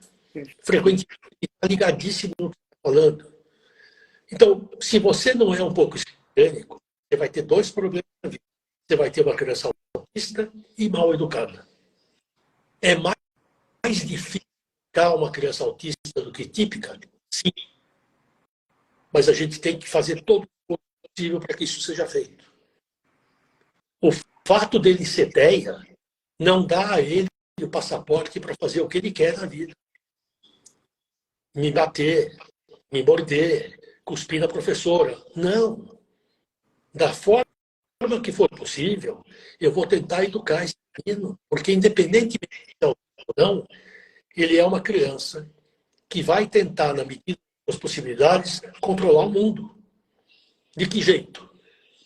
Speaker 2: Frequentemente está ligadíssimo no que está falando. Então, se você não é um pouco esquizofrênico, você vai ter 2 problemas na vida. Você vai ter uma criança autista e mal educada. É mais difícil educar uma criança autista do que típica? Sim. Mas a gente tem que fazer todo o possível para que isso seja feito. O fato dele ser TEA não dá a ele o passaporte para fazer o que ele quer na vida. Me bater, me morder, cuspir na professora. Não. Da forma que for possível, eu vou tentar educar esse menino, porque independentemente de ou não, ele é uma criança que vai tentar, na medida das possibilidades, controlar o mundo. De que jeito?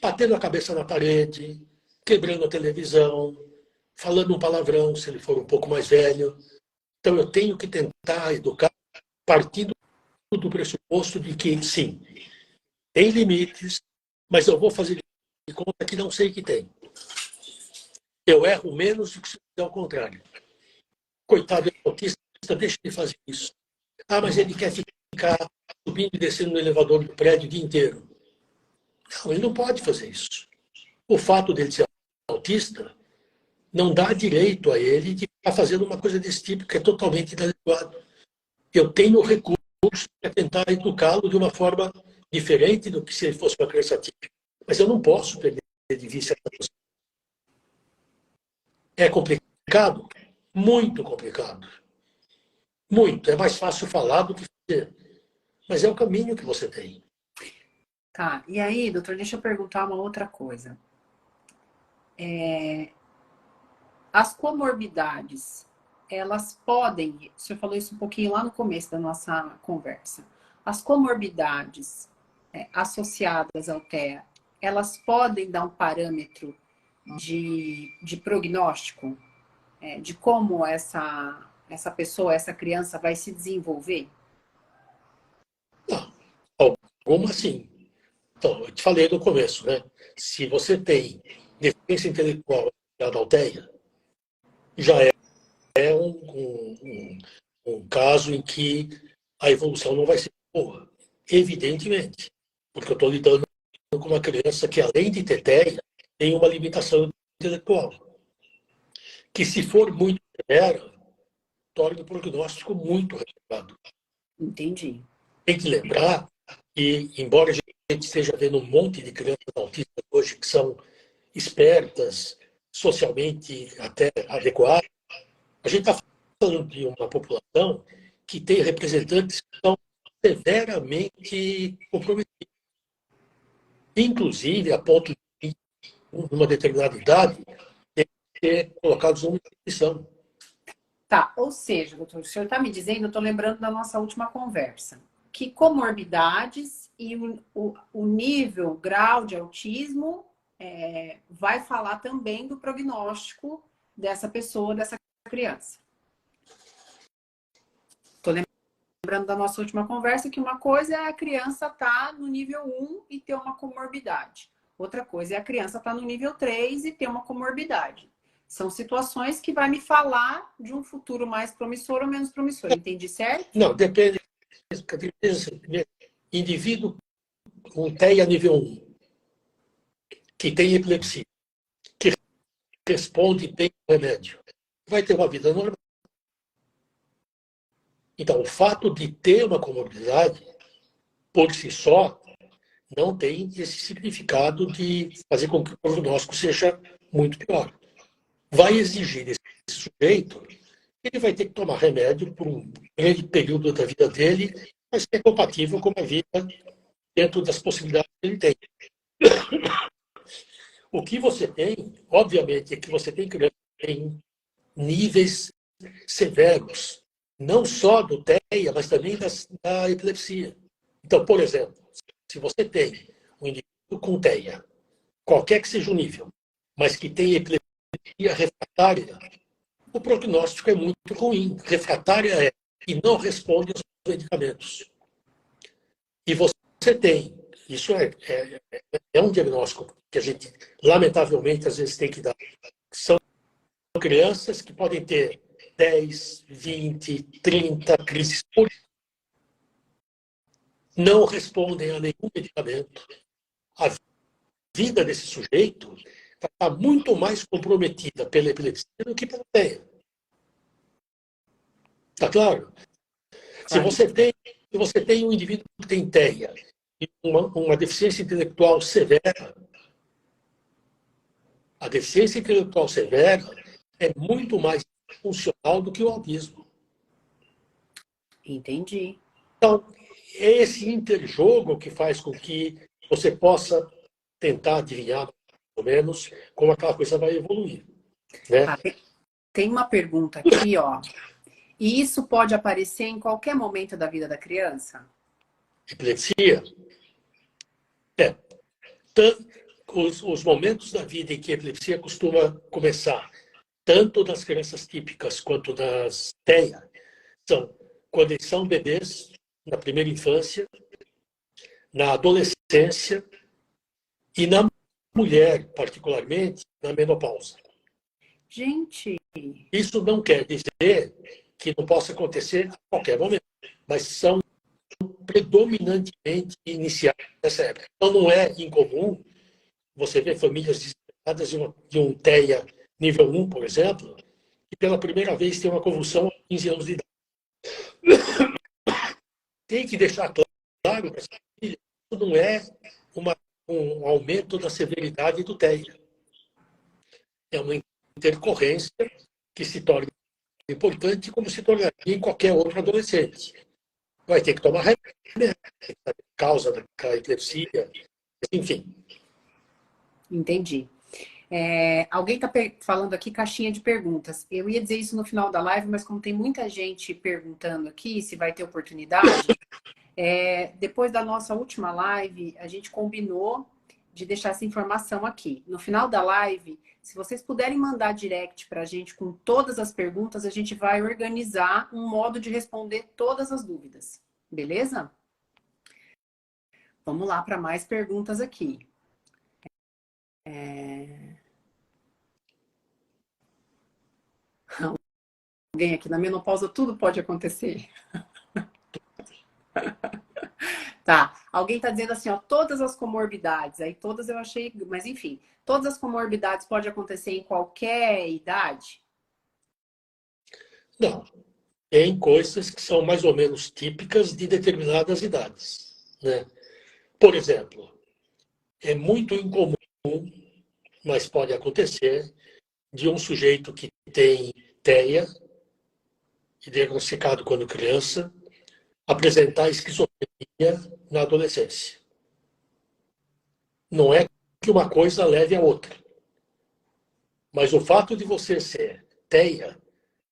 Speaker 2: Batendo a cabeça na parede, quebrando a televisão, falando um palavrão, se ele for um pouco mais velho. Então, eu tenho que tentar educar partindo do pressuposto de que, sim, tem limites, mas eu vou fazer de conta que não sei que tem. Eu erro menos do que se fizer ao contrário. Coitado, é autista, deixa ele fazer isso. Mas ele quer ficar subindo e descendo no elevador do prédio o dia inteiro. Não, ele não pode fazer isso. O fato dele ser autista não dá direito a ele de estar fazendo uma coisa desse tipo, que é totalmente inadequado. Eu tenho recursos para tentar educá-lo de uma forma diferente do que se ele fosse uma criança típica. Mas eu não posso perder de vista essa questão. É complicado? Muito complicado. Muito. É mais fácil falar do que fazer. Mas é o caminho que você tem.
Speaker 1: Tá. E aí, doutor, deixa eu perguntar uma outra coisa. As comorbidades, elas podem, o senhor falou isso um pouquinho lá no começo da nossa conversa. As comorbidades associadas ao TEA, elas podem dar um parâmetro de prognóstico, de como essa pessoa, essa criança vai se desenvolver?
Speaker 2: Não. Alguma sim. Então, eu te falei no começo, né? Se você tem deficiência intelectual da aldeia, já é um caso em que a evolução não vai ser boa. Evidentemente. Porque eu estou lidando com uma criança que, além de ter TEA, tem uma limitação intelectual. Que, se for muito severa, torna o prognóstico muito reservado.
Speaker 1: Entendi.
Speaker 2: Tem que lembrar que, embora a gente esteja vendo um monte de crianças autistas hoje que são espertas, socialmente até adequadas, a gente está falando de uma população que tem representantes que são severamente comprometidos. Inclusive, a ponto de, numa determinada idade, ser colocados numa instituição.
Speaker 1: Tá, ou seja, doutor, o senhor está me dizendo, eu estou lembrando da nossa última conversa, que comorbidades e o nível, o grau de autismo vai falar também do prognóstico dessa pessoa, dessa criança. Estou lembrando da nossa última conversa que uma coisa é a criança estar no nível 1 e ter uma comorbidade. Outra coisa é a criança estar no nível 3 e ter uma comorbidade. São situações que vai me falar de um futuro mais promissor ou menos promissor. Entendi certo?
Speaker 2: Não, depende. Indivíduo com TEA nível 1, que tem epilepsia, que responde bem ao remédio, vai ter uma vida normal. Então, o fato de ter uma comorbidade, por si só, não tem esse significado de fazer com que o prognóstico seja muito pior. Vai exigir desse sujeito, ele vai ter que tomar remédio por um grande período da vida dele, mas que é compatível com a vida dentro das possibilidades que ele tem. O que você tem, obviamente, é que você tem crianças que têm níveis severos, não só do TEA, mas também da epilepsia. Então, por exemplo, se você tem um indivíduo com TEA, qualquer que seja o nível, mas que tem epilepsia refratária, o prognóstico é muito ruim. Refratária é e não responde aos medicamentos. E você tem, isso é um diagnóstico que a gente, lamentavelmente, às vezes tem que dar. São crianças que podem ter 10, 20, 30 crises por dia. Não respondem a nenhum medicamento. A vida desse sujeito está muito mais comprometida pela epilepsia do que pela TEA. Está claro? Se você tem um indivíduo que tem TEA e uma deficiência intelectual severa, a deficiência intelectual severa é muito mais funcional do que o autismo.
Speaker 1: Entendi.
Speaker 2: Então, é esse interjogo que faz com que você possa tentar adivinhar, mais ou menos, como aquela coisa vai evoluir. Né?
Speaker 1: Tem uma pergunta aqui, ó. E isso pode aparecer em qualquer momento da vida da criança?
Speaker 2: Epilepsia? Os momentos da vida em que a epilepsia costuma começar, tanto das crianças típicas quanto das TEA, são quando eles são bebês, na primeira infância, na adolescência e na mulher, particularmente, na menopausa.
Speaker 1: Gente!
Speaker 2: Isso não quer dizer que não possa acontecer a qualquer momento, mas são predominantemente iniciadas nessa época. Então, não é incomum você ver famílias desesperadas de um TEA nível 1, por exemplo, que pela primeira vez tem uma convulsão aos 15 anos de idade. Tem que deixar claro para essa família não é um aumento da severidade do TEA. É uma intercorrência que se torna importante como se tornaria em qualquer outro adolescente. Vai ter que tomar remédio, causa da epilepsia, enfim.
Speaker 1: Entendi. Alguém está falando aqui caixinha de perguntas. Eu ia dizer isso no final da live, mas como tem muita gente perguntando aqui se vai ter oportunidade, depois da nossa última live, a gente combinou de deixar essa informação aqui. No final da live, se vocês puderem mandar direct para a gente com todas as perguntas, a gente vai organizar um modo de responder todas as dúvidas. Beleza? Vamos lá para mais perguntas aqui. Alguém aqui na menopausa, tudo pode acontecer. Tá, alguém está dizendo assim, ó, todas as comorbidades, aí todas eu achei, mas enfim, todas as comorbidades podem acontecer em qualquer idade?
Speaker 2: Não. Tem coisas que são mais ou menos típicas de determinadas idades, né? Por exemplo, é muito incomum, mas pode acontecer, de um sujeito que tem TEA, e diagnosticado quando criança, apresentar esquizofrenia na adolescência. Não é que uma coisa leve a outra. Mas o fato de você ser TEA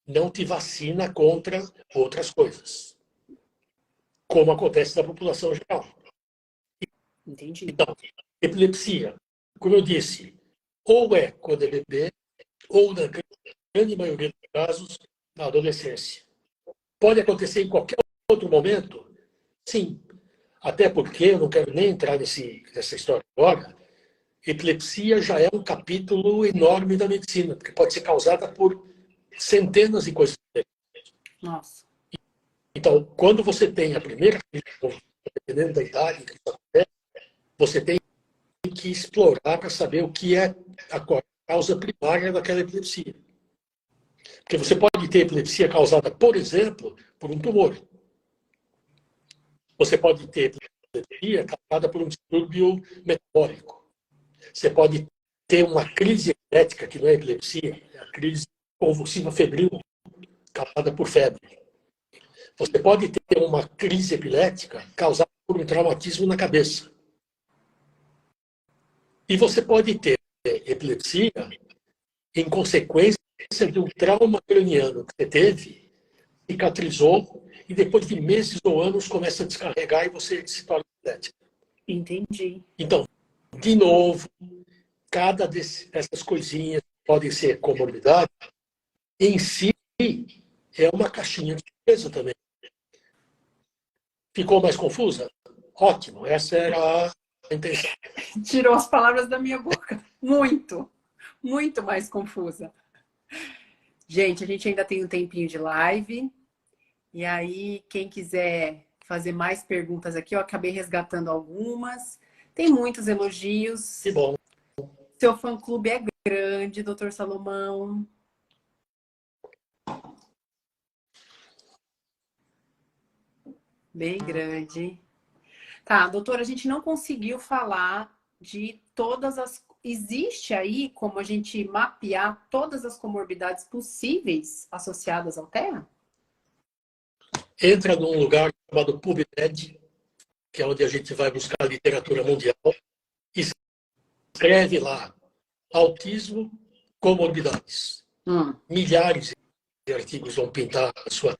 Speaker 2: não te vacina contra outras coisas, como acontece na população geral.
Speaker 1: Entendi.
Speaker 2: Então, epilepsia, como eu disse, ou é quando é bebê, ou na grande maioria dos casos, na adolescência. Pode acontecer em qualquer outro momento? Sim. Até porque, eu não quero nem entrar nessa história agora, epilepsia já é um capítulo enorme da medicina, porque pode ser causada por centenas de coisas.
Speaker 1: Nossa.
Speaker 2: Então, quando você tem a primeira crise, dependendo da idade que isso acontece, você tem que explorar para saber o que é a causa primária daquela epilepsia. Porque você pode ter epilepsia causada, por exemplo, por um tumor. Você pode ter epilepsia causada por um distúrbio metabólico. Você pode ter uma crise epilética, que não é epilepsia, é a crise convulsiva febril, causada por febre. Você pode ter uma crise epilética causada por um traumatismo na cabeça. E você pode ter epilepsia em consequência de um trauma craniano que você teve, cicatrizou, e depois de meses ou anos começa a descarregar e você se torna epilético.
Speaker 1: Entendi.
Speaker 2: Então, de novo, cada dessas coisinhas podem ser comorbidade, em si é uma caixinha de surpresa também. Ficou mais confusa? Ótimo, essa era a intenção.
Speaker 1: Tirou as palavras da minha boca. Muito, muito mais confusa. Gente, a gente ainda tem um tempinho de live. E aí, quem quiser fazer mais perguntas aqui, eu acabei resgatando algumas. Tem muitos elogios.
Speaker 2: Que bom.
Speaker 1: Seu fã-clube é grande, doutor Salomão. Bem grande. Tá, doutora, a gente não conseguiu falar de todas as... Existe aí como a gente mapear todas as comorbidades possíveis associadas ao TEA?
Speaker 2: Entra num lugar chamado PubMed, que é onde a gente vai buscar literatura mundial, e escreve lá autismo, comorbidades. Milhares de artigos vão pintar a sua...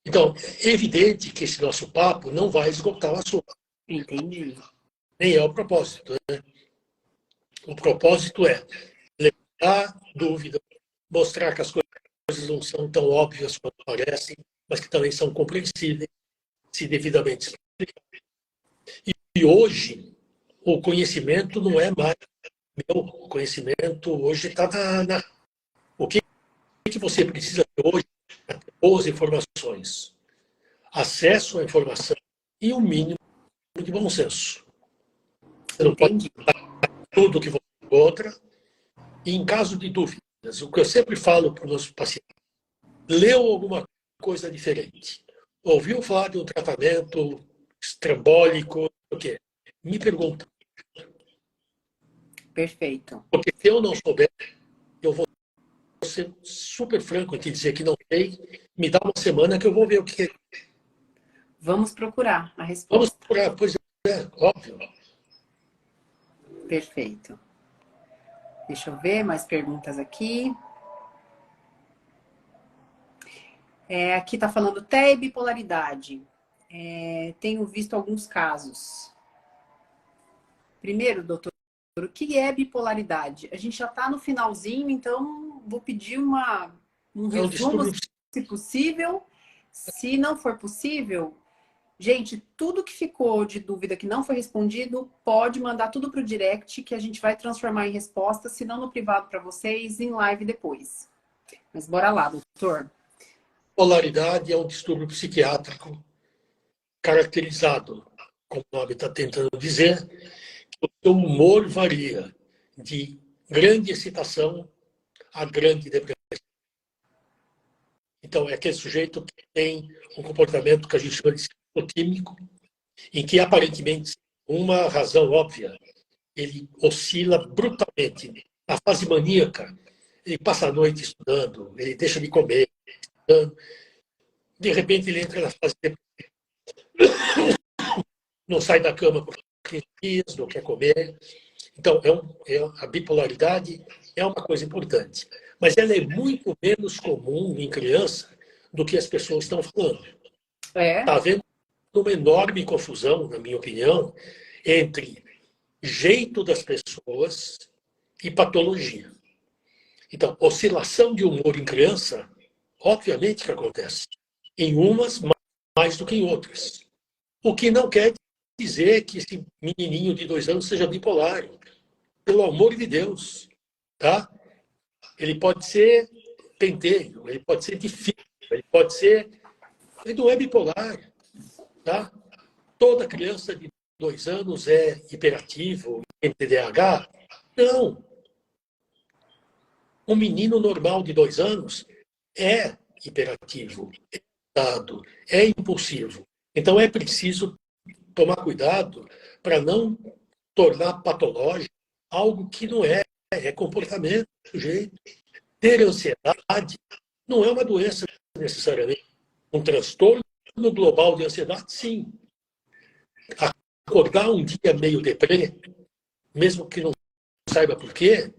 Speaker 2: Então, é evidente que esse nosso papo não vai esgotar o assunto.
Speaker 1: Entendi.
Speaker 2: Nem é o propósito, né? O propósito é levar dúvida, mostrar que as coisas não são tão óbvias quanto parecem, mas que também são compreensíveis, se devidamente explicadas. E hoje, o conhecimento não é mais meu. O conhecimento hoje está na... O que você precisa ter hoje é ter boas informações, acesso à informação e um mínimo de bom senso. Você não pode dar tudo o que você encontra. E em caso de dúvidas, o que eu sempre falo para os nossos pacientes, leu alguma coisa diferente, ouviu falar de um tratamento estrambólico, o quê? Me pergunta.
Speaker 1: Perfeito.
Speaker 2: Porque se eu não souber, eu vou ser super franco em te dizer que não sei. Me dá uma semana que eu vou ver o que é.
Speaker 1: Vamos procurar a
Speaker 2: Vamos
Speaker 1: resposta.
Speaker 2: procurar, pois é, óbvio.
Speaker 1: Perfeito. Deixa eu ver mais perguntas aqui. Aqui está falando TEA e bipolaridade. Tenho visto alguns casos. Primeiro, doutor, o que é bipolaridade? A gente já está no finalzinho, então vou pedir um
Speaker 2: É um
Speaker 1: resumo,
Speaker 2: distúrbio.
Speaker 1: se possível. Se não for possível, gente, tudo que ficou de dúvida que não foi respondido, pode mandar tudo para o direct, que a gente vai transformar em resposta, se não no privado para vocês, em live depois. Mas bora lá, doutor.
Speaker 2: Polaridade é um distúrbio psiquiátrico caracterizado, como o nome está tentando dizer, que o seu humor varia de grande excitação a grande depressão. Então, é aquele sujeito que tem um comportamento que a gente chama de ciclotímico, em que, aparentemente, uma razão óbvia, ele oscila brutalmente. Na fase maníaca, ele passa a noite estudando, ele deixa de comer, estudando. De repente, ele entra na fase depressiva, não sai da cama por 15 dias, não quer comer. Então, a bipolaridade é uma coisa importante. Mas ela é muito menos comum em criança do que as pessoas estão falando. Está havendo uma enorme confusão, na minha opinião, entre jeito das pessoas e patologia. Então, oscilação de humor em criança, obviamente que acontece. Em umas, mais do que em outras. O que não quer dizer que esse menininho de 2 anos seja bipolar. Pelo amor de Deus. Tá? Ele pode ser pentelho, ele pode ser difícil, ele pode ser... Ele não é bipolar. Tá? Toda criança de 2 anos é hiperativo, tem TDAH? Não. Um menino normal de 2 anos é hiperativo, é dado, é impulsivo. Então é preciso tomar cuidado para não tornar patológico algo que não é, é comportamento do sujeito. Ter ansiedade não é uma doença necessariamente. Um transtorno global de ansiedade, sim. Acordar um dia meio deprê, mesmo que não saiba por quê,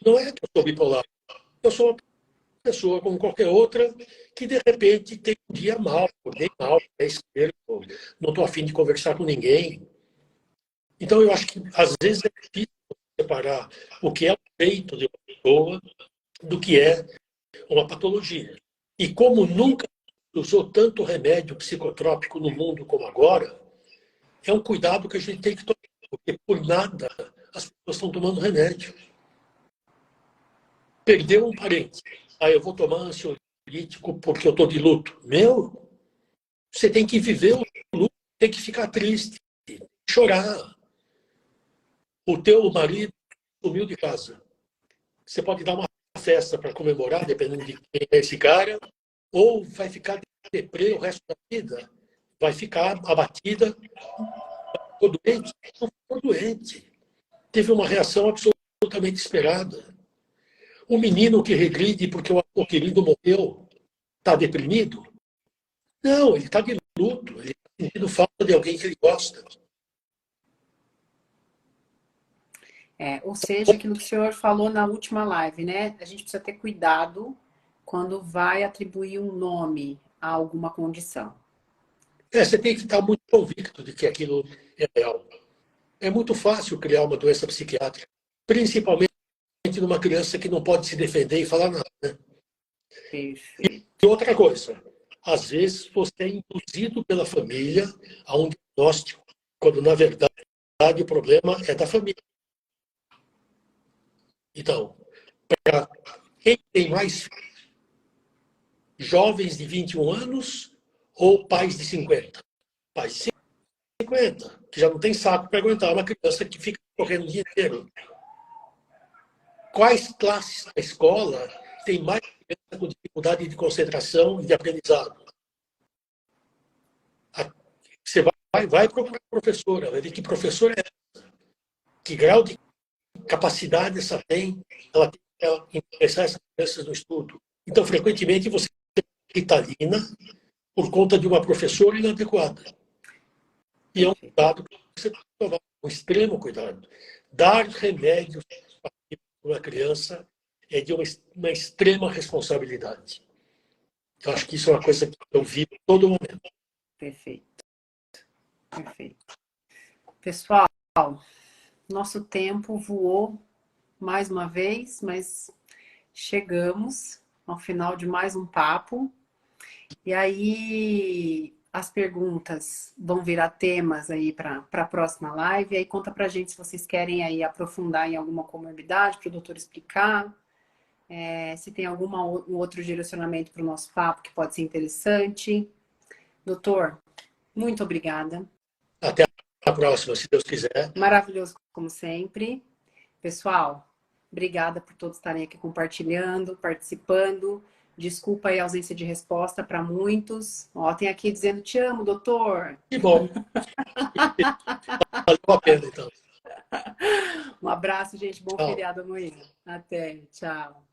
Speaker 2: não é que eu sou bipolar. Eu sou uma pessoa como qualquer outra que, de repente, tem um dia mal, acordei mal, é esquerdo, não estou afim de conversar com ninguém. Então, eu acho que, às vezes, é difícil separar o que é o feito de uma pessoa do que é uma patologia. E como nunca usou tanto remédio psicotrópico no mundo como agora, é um cuidado que a gente tem que tomar, porque por nada as pessoas estão tomando remédio. Perdeu um parente. Aí eu vou tomar ansiolítico porque eu estou de luto. Meu, você tem que viver o luto, tem que ficar triste, chorar. O teu marido sumiu de casa. Você pode dar uma festa para comemorar, dependendo de quem é esse cara, ou vai ficar deprê o resto da vida. Vai ficar abatida, ficou doente. Não ficou doente. Teve uma reação absolutamente esperada. O menino que regride porque o avô querido morreu está deprimido? Não, ele está de luto, ele está sentindo falta de alguém que ele gosta.
Speaker 1: Ou seja, aquilo que o senhor falou na última live, né? A gente precisa ter cuidado quando vai atribuir um nome a alguma condição.
Speaker 2: Você tem que estar muito convicto de que aquilo é real. É muito fácil criar uma doença psiquiátrica, principalmente numa criança que não pode se defender e falar nada. Né?
Speaker 1: Perfeito.
Speaker 2: E outra coisa, às vezes você é induzido pela família a um diagnóstico, quando na verdade o problema é da família. Então, para quem tem mais jovens de 21 anos ou pais de 50? Pais de 50, que já não tem saco para aguentar uma criança que fica correndo o dia inteiro. Quais classes da escola tem mais criança com dificuldade de concentração e de aprendizado? Você vai vai procurar professora, vai ver que professora é essa, que grau de capacidade essa tem, ela tem ela interessar essas crianças no estudo. Então, frequentemente, você tem Ritalina por conta de uma professora inadequada. E é um cuidado que você tem que tomar, um extremo cuidado. Dar remédios para uma criança é de uma extrema responsabilidade. Eu acho que isso é uma coisa que eu vivo a todo momento.
Speaker 1: Perfeito, perfeito. Pessoal, nosso tempo voou mais uma vez, mas chegamos ao final de mais um papo. E aí as perguntas vão virar temas aí para a próxima live. E aí conta pra gente se vocês querem aí aprofundar em alguma comorbidade para o doutor explicar. Se tem algum outro direcionamento para o nosso papo que pode ser interessante. Doutor, muito obrigada.
Speaker 2: Até a próxima, se Deus quiser.
Speaker 1: Maravilhoso, como sempre. Pessoal, obrigada por todos estarem aqui compartilhando, participando. Desculpa aí a ausência de resposta para muitos. Ó, tem aqui dizendo, te amo, doutor.
Speaker 2: Que bom. Valeu a pena, então.
Speaker 1: Um abraço, gente. Bom
Speaker 2: Tchau.
Speaker 1: feriado amanhã. Até. Tchau.